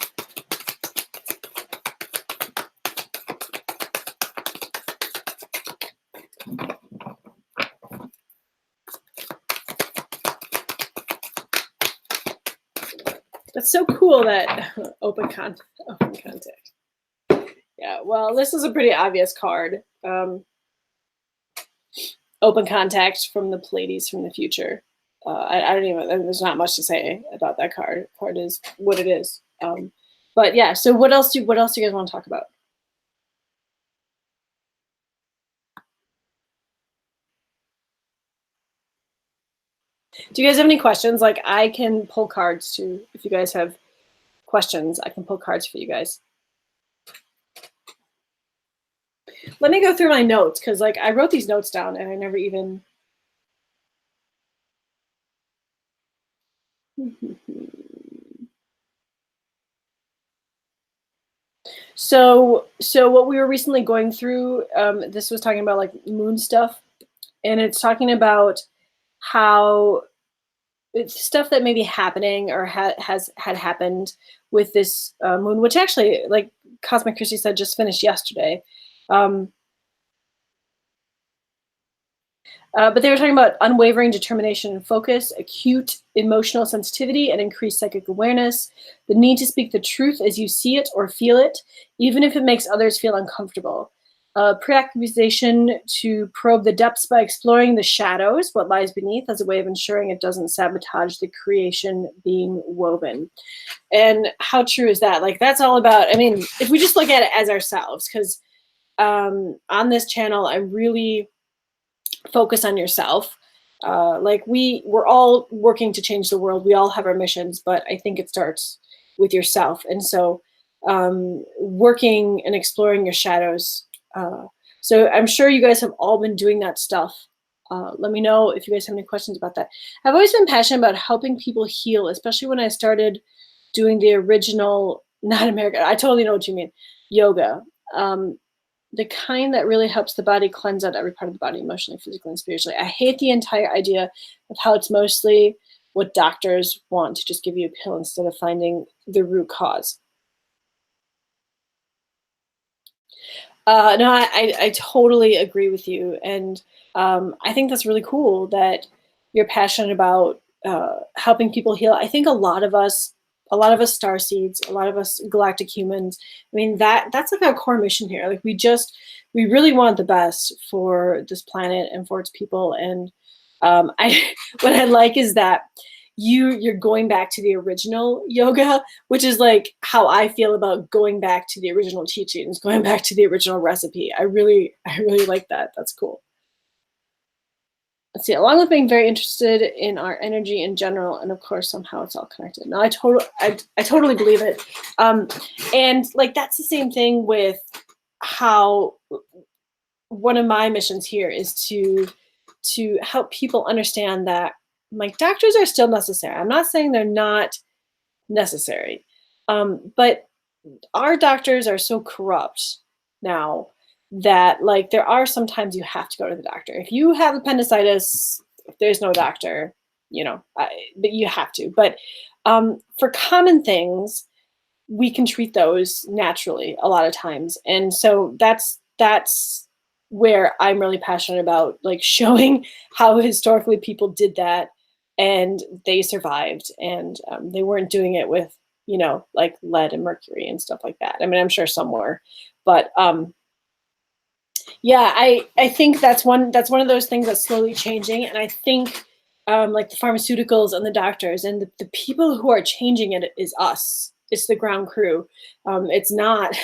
That's so cool that open contact. Yeah, well, this is a pretty obvious card. Open contact from the Pleiades from the future. I don't even. There's not much to say about that card. The card is what it is. But yeah. So what else do you guys want to talk about? Do you guys have any questions? Like, I can pull cards too. If you guys have questions, I can pull cards for you guys. Let me go through my notes, because like I wrote these notes down and I never even. So what we were recently going through, this was talking about like moon stuff, and it's talking about how stuff that may be happening or has happened with this moon, which actually, like Cosmic Christie said, just finished yesterday. But they were talking about unwavering determination and focus, acute emotional sensitivity, and increased psychic awareness, the need to speak the truth as you see it or feel it, even if it makes others feel uncomfortable. Preoccupation to probe the depths by exploring the shadows, what lies beneath, as a way of ensuring it doesn't sabotage the creation being woven. And how true is that? Like, that's all about, I mean, if we just look at it as ourselves, because on this channel, I really focus on yourself. Like we're all working to change the world. We all have our missions, but I think it starts with yourself. And so working and exploring your shadows. So I'm sure you guys have all been doing that stuff. Let me know if you guys have any questions about that. I've always been passionate about helping people heal, especially when I started doing the original, not American, I totally know what you mean, yoga. The kind that really helps the body cleanse out every part of the body, emotionally, physically, and spiritually. I hate the entire idea of how it's mostly what doctors want to just give you a pill instead of finding the root cause. No, I totally agree with you. And I think that's really cool that you're passionate about helping people heal. I think a lot of us starseeds, a lot of us galactic humans, I mean, that's like our core mission here. Like we really want the best for this planet and for its people. And what I like is that you're going back to the original yoga, which is like how I feel about going back to the original teachings, going back to the original recipe. I really like that. That's cool. Let's see, along with being very interested in our energy in general, and of course somehow it's all connected. No, I totally believe it. And like that's the same thing with how one of my missions here is to help people understand that like doctors are still necessary. I'm not saying they're not necessary, but our doctors are so corrupt now that like there are sometimes you have to go to the doctor. If you have appendicitis, there's no doctor, you know, but you have to. But for common things, we can treat those naturally a lot of times. And so that's where I'm really passionate about, like showing how historically people did that and they survived, and they weren't doing it with, you know, like lead and mercury and stuff like that. I mean, I'm sure some were, but yeah, I think that's one of those things that's slowly changing. And I think like the pharmaceuticals and the doctors and the people who are changing it is us. It's the ground crew. It's not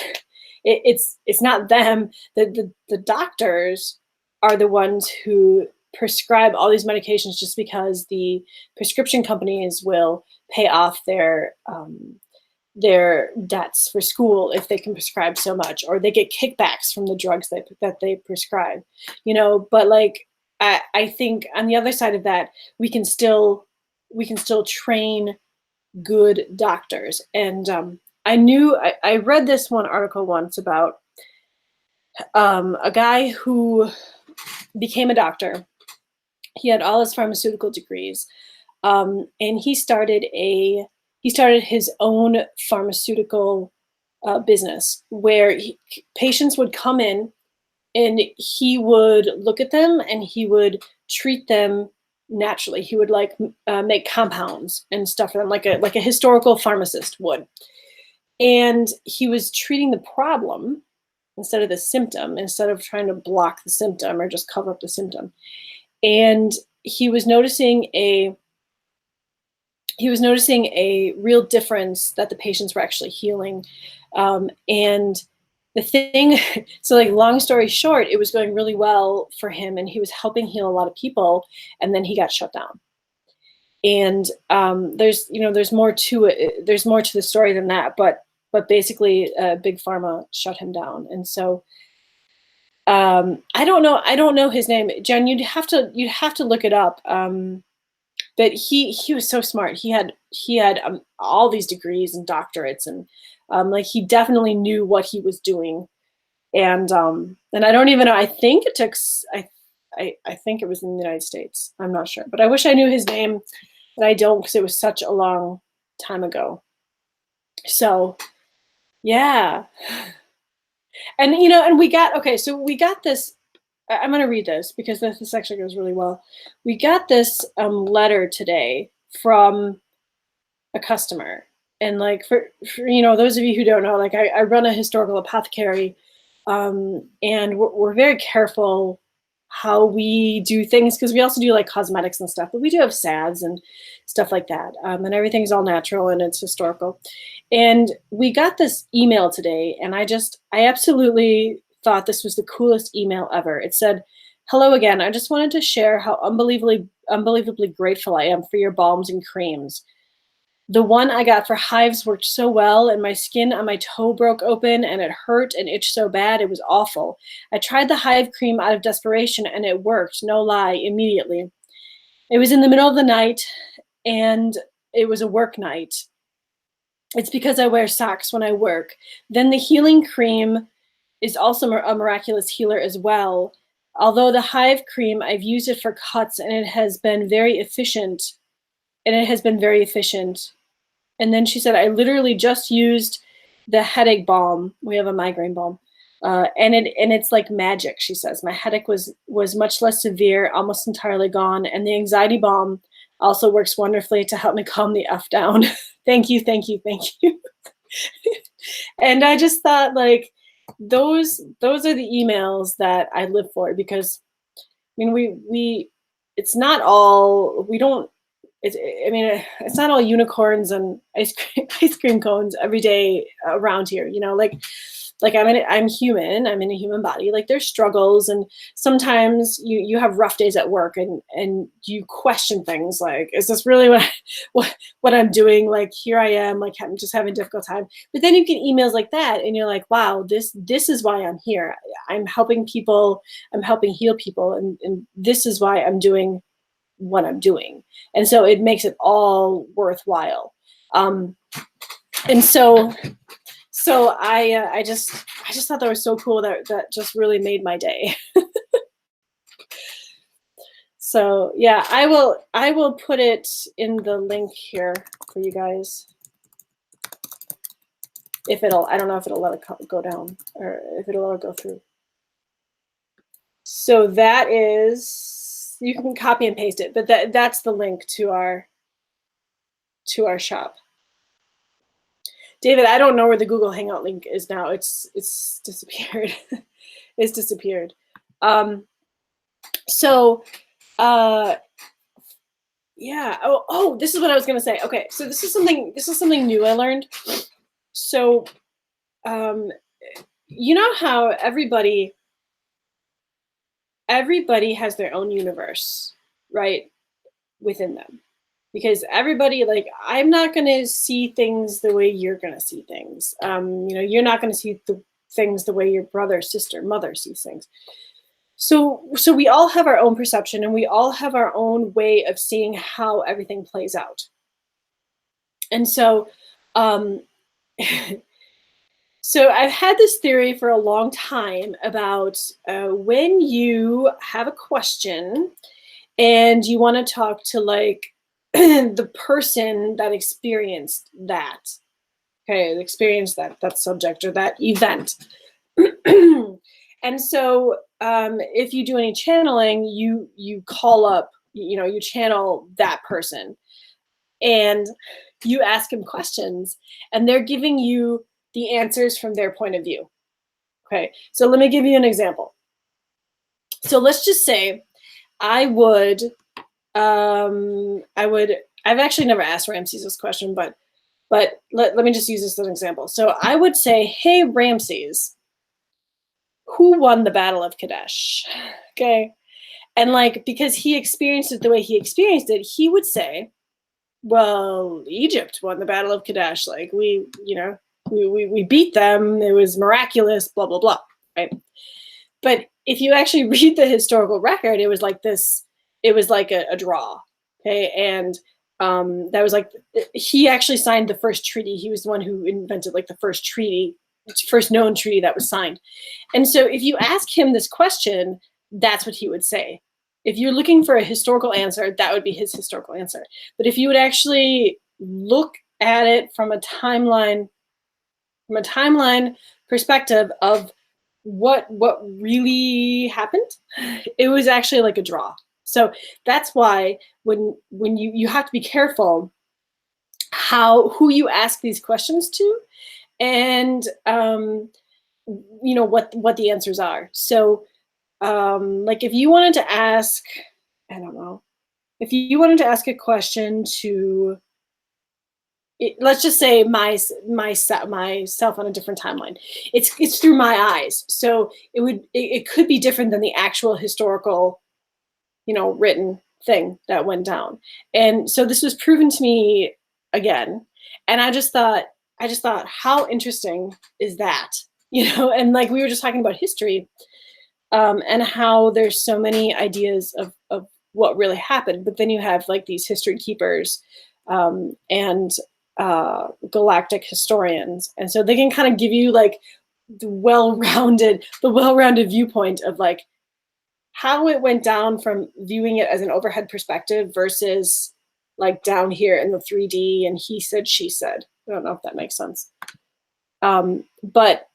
it's not them. The doctors are the ones who prescribe all these medications just because the prescription companies will pay off their debts for school if they can prescribe so much, or they get kickbacks from the drugs that they prescribe, you know. But like I think on the other side of that, we can still train good doctors. And I read this one article once about a guy who became a doctor. He had all his pharmaceutical degrees, and he started his own pharmaceutical business where patients would come in and he would look at them and he would treat them naturally. He would like make compounds and stuff for them, like a historical pharmacist would. And he was treating the problem instead of the symptom, instead of trying to block the symptom or just cover up the symptom. And he was noticing a real difference, that the patients were actually healing. And the thing, so like long story short, it was going really well for him and he was helping heal a lot of people, and then he got shut down. And there's more to it. There's more to the story than that, but basically Big Pharma shut him down. And so I don't know his name. Jen, you'd have to look it up. But he was so smart. He had all these degrees and doctorates, and like he definitely knew what he was doing. And I don't even know. I think it took. I think it was in the United States. I'm not sure, but I wish I knew his name. but I don't because it was such a long time ago. So yeah. And and we got so we got this. I'm going to read this because this actually goes really well. We got this letter today from a customer, and like for those of you who don't know, like I run a historical apothecary, and we're very careful how we do things because we also do like cosmetics and stuff, but we do have sads and stuff like that, and everything's all natural and it's historical. And we got this email today, and I absolutely thought this was the coolest email ever. It said, "Hello again. I just wanted to share how unbelievably grateful I am for your balms and creams. The one I got for hives worked so well, and my skin on my toe broke open and it hurt and itched so bad. It was awful. I tried the hive cream out of desperation and it worked, no lie, immediately. It was in the middle of the night and it was a work night. It's because I wear socks when I work. Then the healing cream is also a miraculous healer as well. Although the hive cream, I've used it for cuts and it has been very efficient. And then she said, I literally just used the headache balm. We have a migraine balm. And it's like magic, she says. My headache was much less severe, almost entirely gone. And the anxiety balm also works wonderfully to help me calm the F down. Thank you, thank you, thank you." And I just thought, like, those are the emails that I live for, because I mean we it's not all, we don't, it's not all unicorns and ice cream cones every day around here. I'm human. I'm in a human body. Like, there's struggles, and sometimes you have rough days at work, and you question things like, is this really what I'm doing? Like, here I am, like, I'm just having a difficult time. But then you get emails like that, and you're like, wow, this is why I'm here. I'm helping people. I'm helping heal people, and this is why I'm doing what I'm doing. And so it makes it all worthwhile. And so I just thought that was so cool, that just really made my day. So yeah, I will put it in the link here for you guys. I don't know if it'll let it go down, or if it'll let it go through. So that is, you can copy and paste it, but that's the link to our shop. David, I don't know where the Google Hangout link is now. It's disappeared. It's disappeared. Yeah. Oh, this is what I was gonna say. Okay, so this is something new I learned. So, you know how everybody has their own universe, right, within them. Because everybody, like, I'm not going to see things the way you're going to see things. You're not going to see things the way your brother, sister, mother sees things. So we all have our own perception, and we all have our own way of seeing how everything plays out. And so, so I've had this theory for a long time about when you have a question and you want to talk to, like, the person that experienced that, that subject or that event. And so if you do any channeling, you call up, you channel that person, and you ask them questions, and they're giving you the answers from their point of view. Okay, so let me give you an example. So let's just say I've actually never asked Ramses this question, but let me just use this as an example. So I would say, hey, Ramses, who won the Battle of Kadesh? Okay. And, like, because he experienced it the way he experienced it, he would say, well, Egypt won the Battle of Kadesh. Like, we beat them. It was miraculous, blah, blah, blah. Right. But if you actually read the historical record, it was like this, it was like a draw. Okay. And that was like, he actually signed the first treaty. He was the one who invented, like, the first known treaty that was signed. And so if you ask him this question, that's what he would say. if you're looking for a historical answer, that would be his historical answer. But if you would actually look at it from a timeline perspective of what really happened, it was actually like a draw. So that's why when you have to be careful who you ask these questions to, and what the answers are. So like if you wanted to ask, I don't know, if you wanted to ask a question to, let's just say myself on a different timeline, it's through my eyes, so it could be different than the actual historical, written thing that went down. And so this was proven to me again, and I just thought how interesting is that, and like we were just talking about history, and how there's so many ideas of what really happened, but then you have like these history keepers, and galactic historians, and so they can kind of give you like the well-rounded viewpoint of like how it went down from viewing it as an overhead perspective versus like down here in the 3D and he said, she said. I don't know if that makes sense. But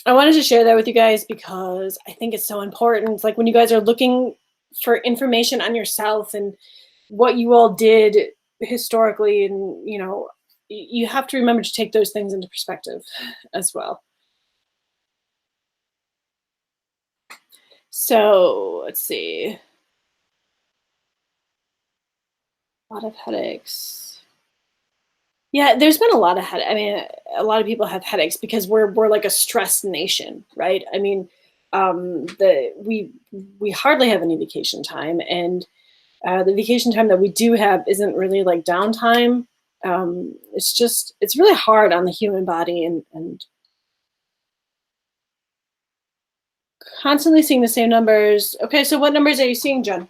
I wanted to share that with you guys because I think it's so important. Like when you guys are looking for information on yourself and what you all did historically, and you have to remember to take those things into perspective as well. So let's see. A lot of headaches. Yeah, there's been a lot of headaches. I mean, a lot of people have headaches because we're like a stressed nation, right? I mean, we hardly have any vacation time, and the vacation time that we do have isn't really like downtime. It's really hard on the human body, and constantly seeing the same numbers. Okay, so what numbers are you seeing, Jen?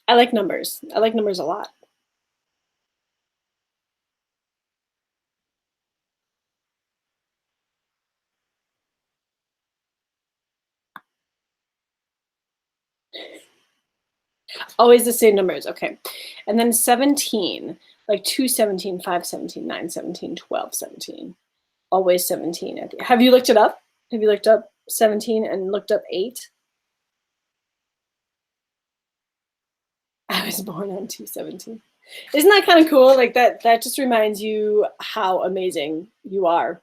I like numbers. I like numbers a lot. Always the same numbers. Okay. And then 17, like 217, 517, 917, 1217. Always 17. Have you looked it up? Have you looked up 17 and looked up 8? I was born on 217. Isn't that kind of cool? Like that just reminds you how amazing you are.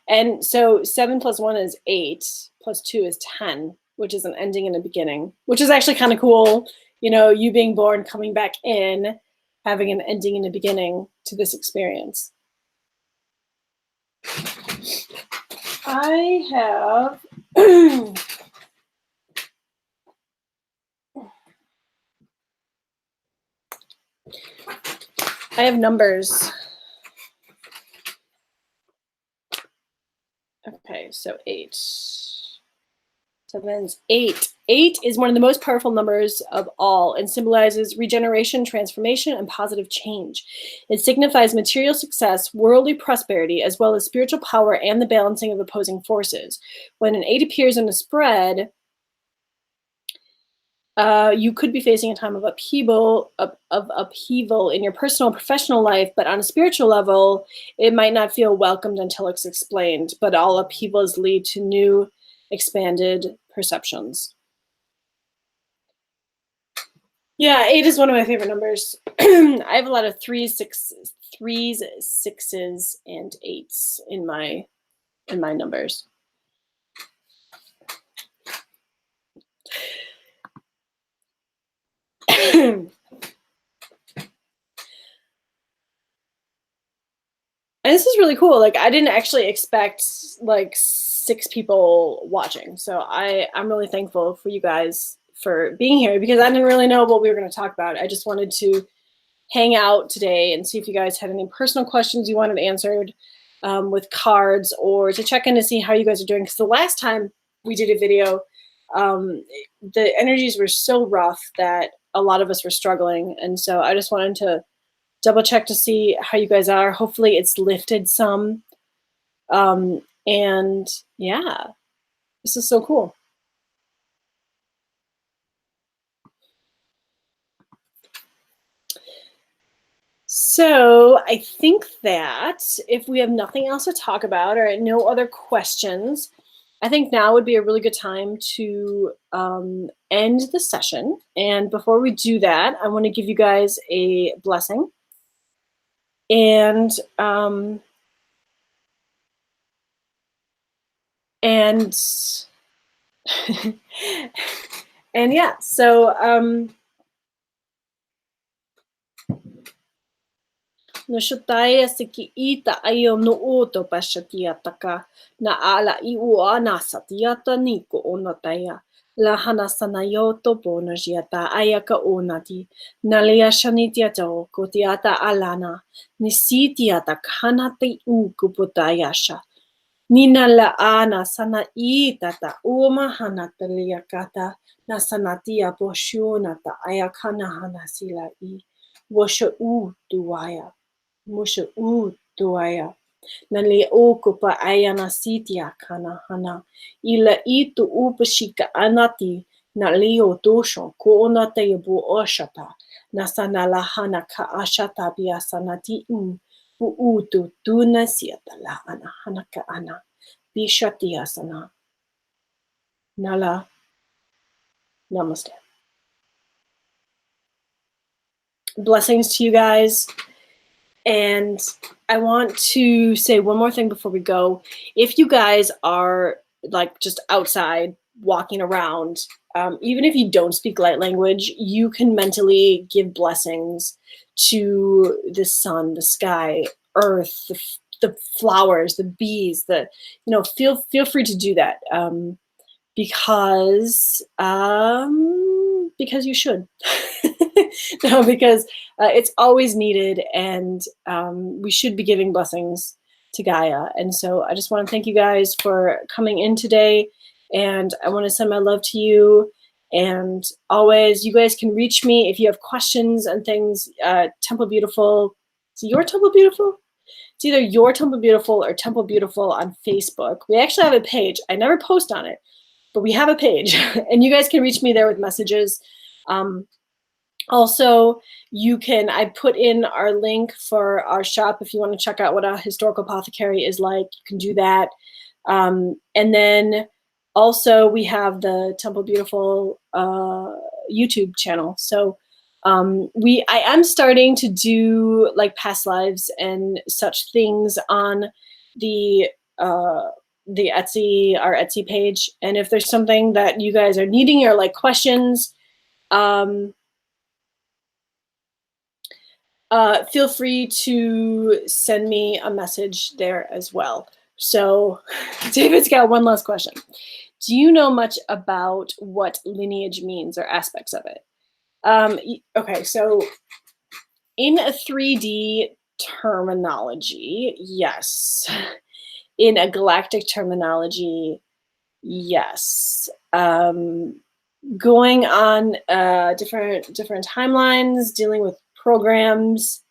And so 7 plus 1 is 8, plus 2 is 10, which is an ending and a beginning, which is actually kind of cool. You being born, coming back in, having an ending and a beginning to this experience. I have I have numbers. Okay, so 8. 7's 8. 8 is one of the most powerful numbers of all and symbolizes regeneration, transformation, and positive change. It signifies material success, worldly prosperity, as well as spiritual power and the balancing of opposing forces. When an 8 appears in a spread, you could be facing a time of upheaval in your personal and professional life, but on a spiritual level, it might not feel welcomed until it's explained. But all upheavals lead to new, expanded perceptions. Yeah, 8 is one of my favorite numbers. I have a lot of 3s, 6s, and 8s in my numbers. And this is really cool. Like I didn't actually expect like 6 people watching. So I'm really thankful for you guys for being here because I didn't really know what we were going to talk about. I just wanted to hang out today and see if you guys had any personal questions you wanted answered with cards, or to check in to see how you guys are doing. Because the last time we did a video, the energies were so rough that a lot of us were struggling. And so I just wanted to double check to see how you guys are. Hopefully it's lifted some. And yeah, this is so cool. So I think that if we have nothing else to talk about or no other questions, I think now would be a really good time to end the session. And before we do that, I want to give you guys a blessing. And and yeah, so Nashutaya siki ita ayo no oto pashatiataka na ala I uana satiata niko onataya la hanasana yoto bonajiata ayaka onati nalia shanitiata kotiata alana nisitiata kanate ukuputayasha nina la ana sana itata uma hanataliakata na sanatia boshunata ayakana hanasila I washa duaya Musha tuaya. Nali okupa ayana sitia kana hana. Ila itu upashika anati na leo dosho ko onata yabu oshata. Nasana la hana ka ashata biasanati bu utu tuna siata la ana hana ka ana. Bishati asana. Nala. Namaste. Blessings to you guys. And I want to say one more thing before we go. If you guys are like just outside walking around, even if you don't speak light language, you can mentally give blessings to the sun, the sky, earth, the flowers, the bees, feel free to do that. Because you should. No, because it's always needed, and we should be giving blessings to Gaia. And so I just want to thank you guys for coming in today, and I want to send my love to you. And always, you guys can reach me if you have questions and things. Temple Beautiful. Is your Temple Beautiful? It's either Your Temple Beautiful or Temple Beautiful on Facebook. We actually have a page. I never post on it, but we have a page, and you guys can reach me there with messages. Also, I put in our link for our shop if you want to check out what a historical apothecary is like. You can do that. And then also we have the Temple Beautiful YouTube channel. So I am starting to do like past lives and such things on the Etsy, our Etsy page. And if there's something that you guys are needing or like questions, feel free to send me a message there as well. So David's got one last question. Do you know much about what lineage means or aspects of it? Okay, so in a 3D terminology, yes. In a galactic terminology, yes. Going on different timelines, dealing with programs,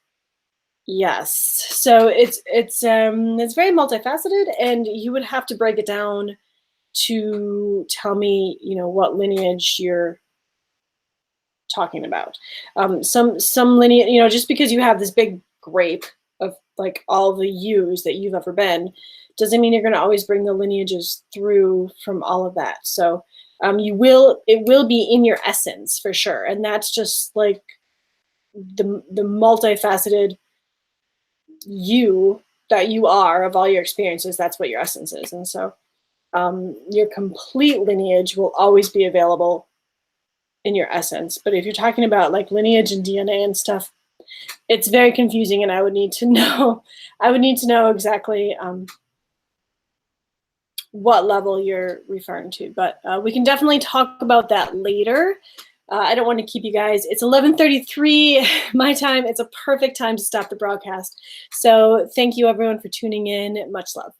yes. So it's very multifaceted, and you would have to break it down to tell me, what lineage you're talking about. Some lineage, just because you have this big grape of like all the U's that you've ever been, doesn't mean you're going to always bring the lineages through from all of that. So it will be in your essence for sure, and that's just like the multifaceted you that you are of all your experiences. That's what your essence is. And so your complete lineage will always be available in your essence. But if you're talking about like lineage and DNA and stuff, it's very confusing, and I would need to know exactly what level you're referring to. But we can definitely talk about that later. I don't want to keep you guys. It's 11:33 my time. It's a perfect time to stop the broadcast. So thank you everyone for tuning in. Much love.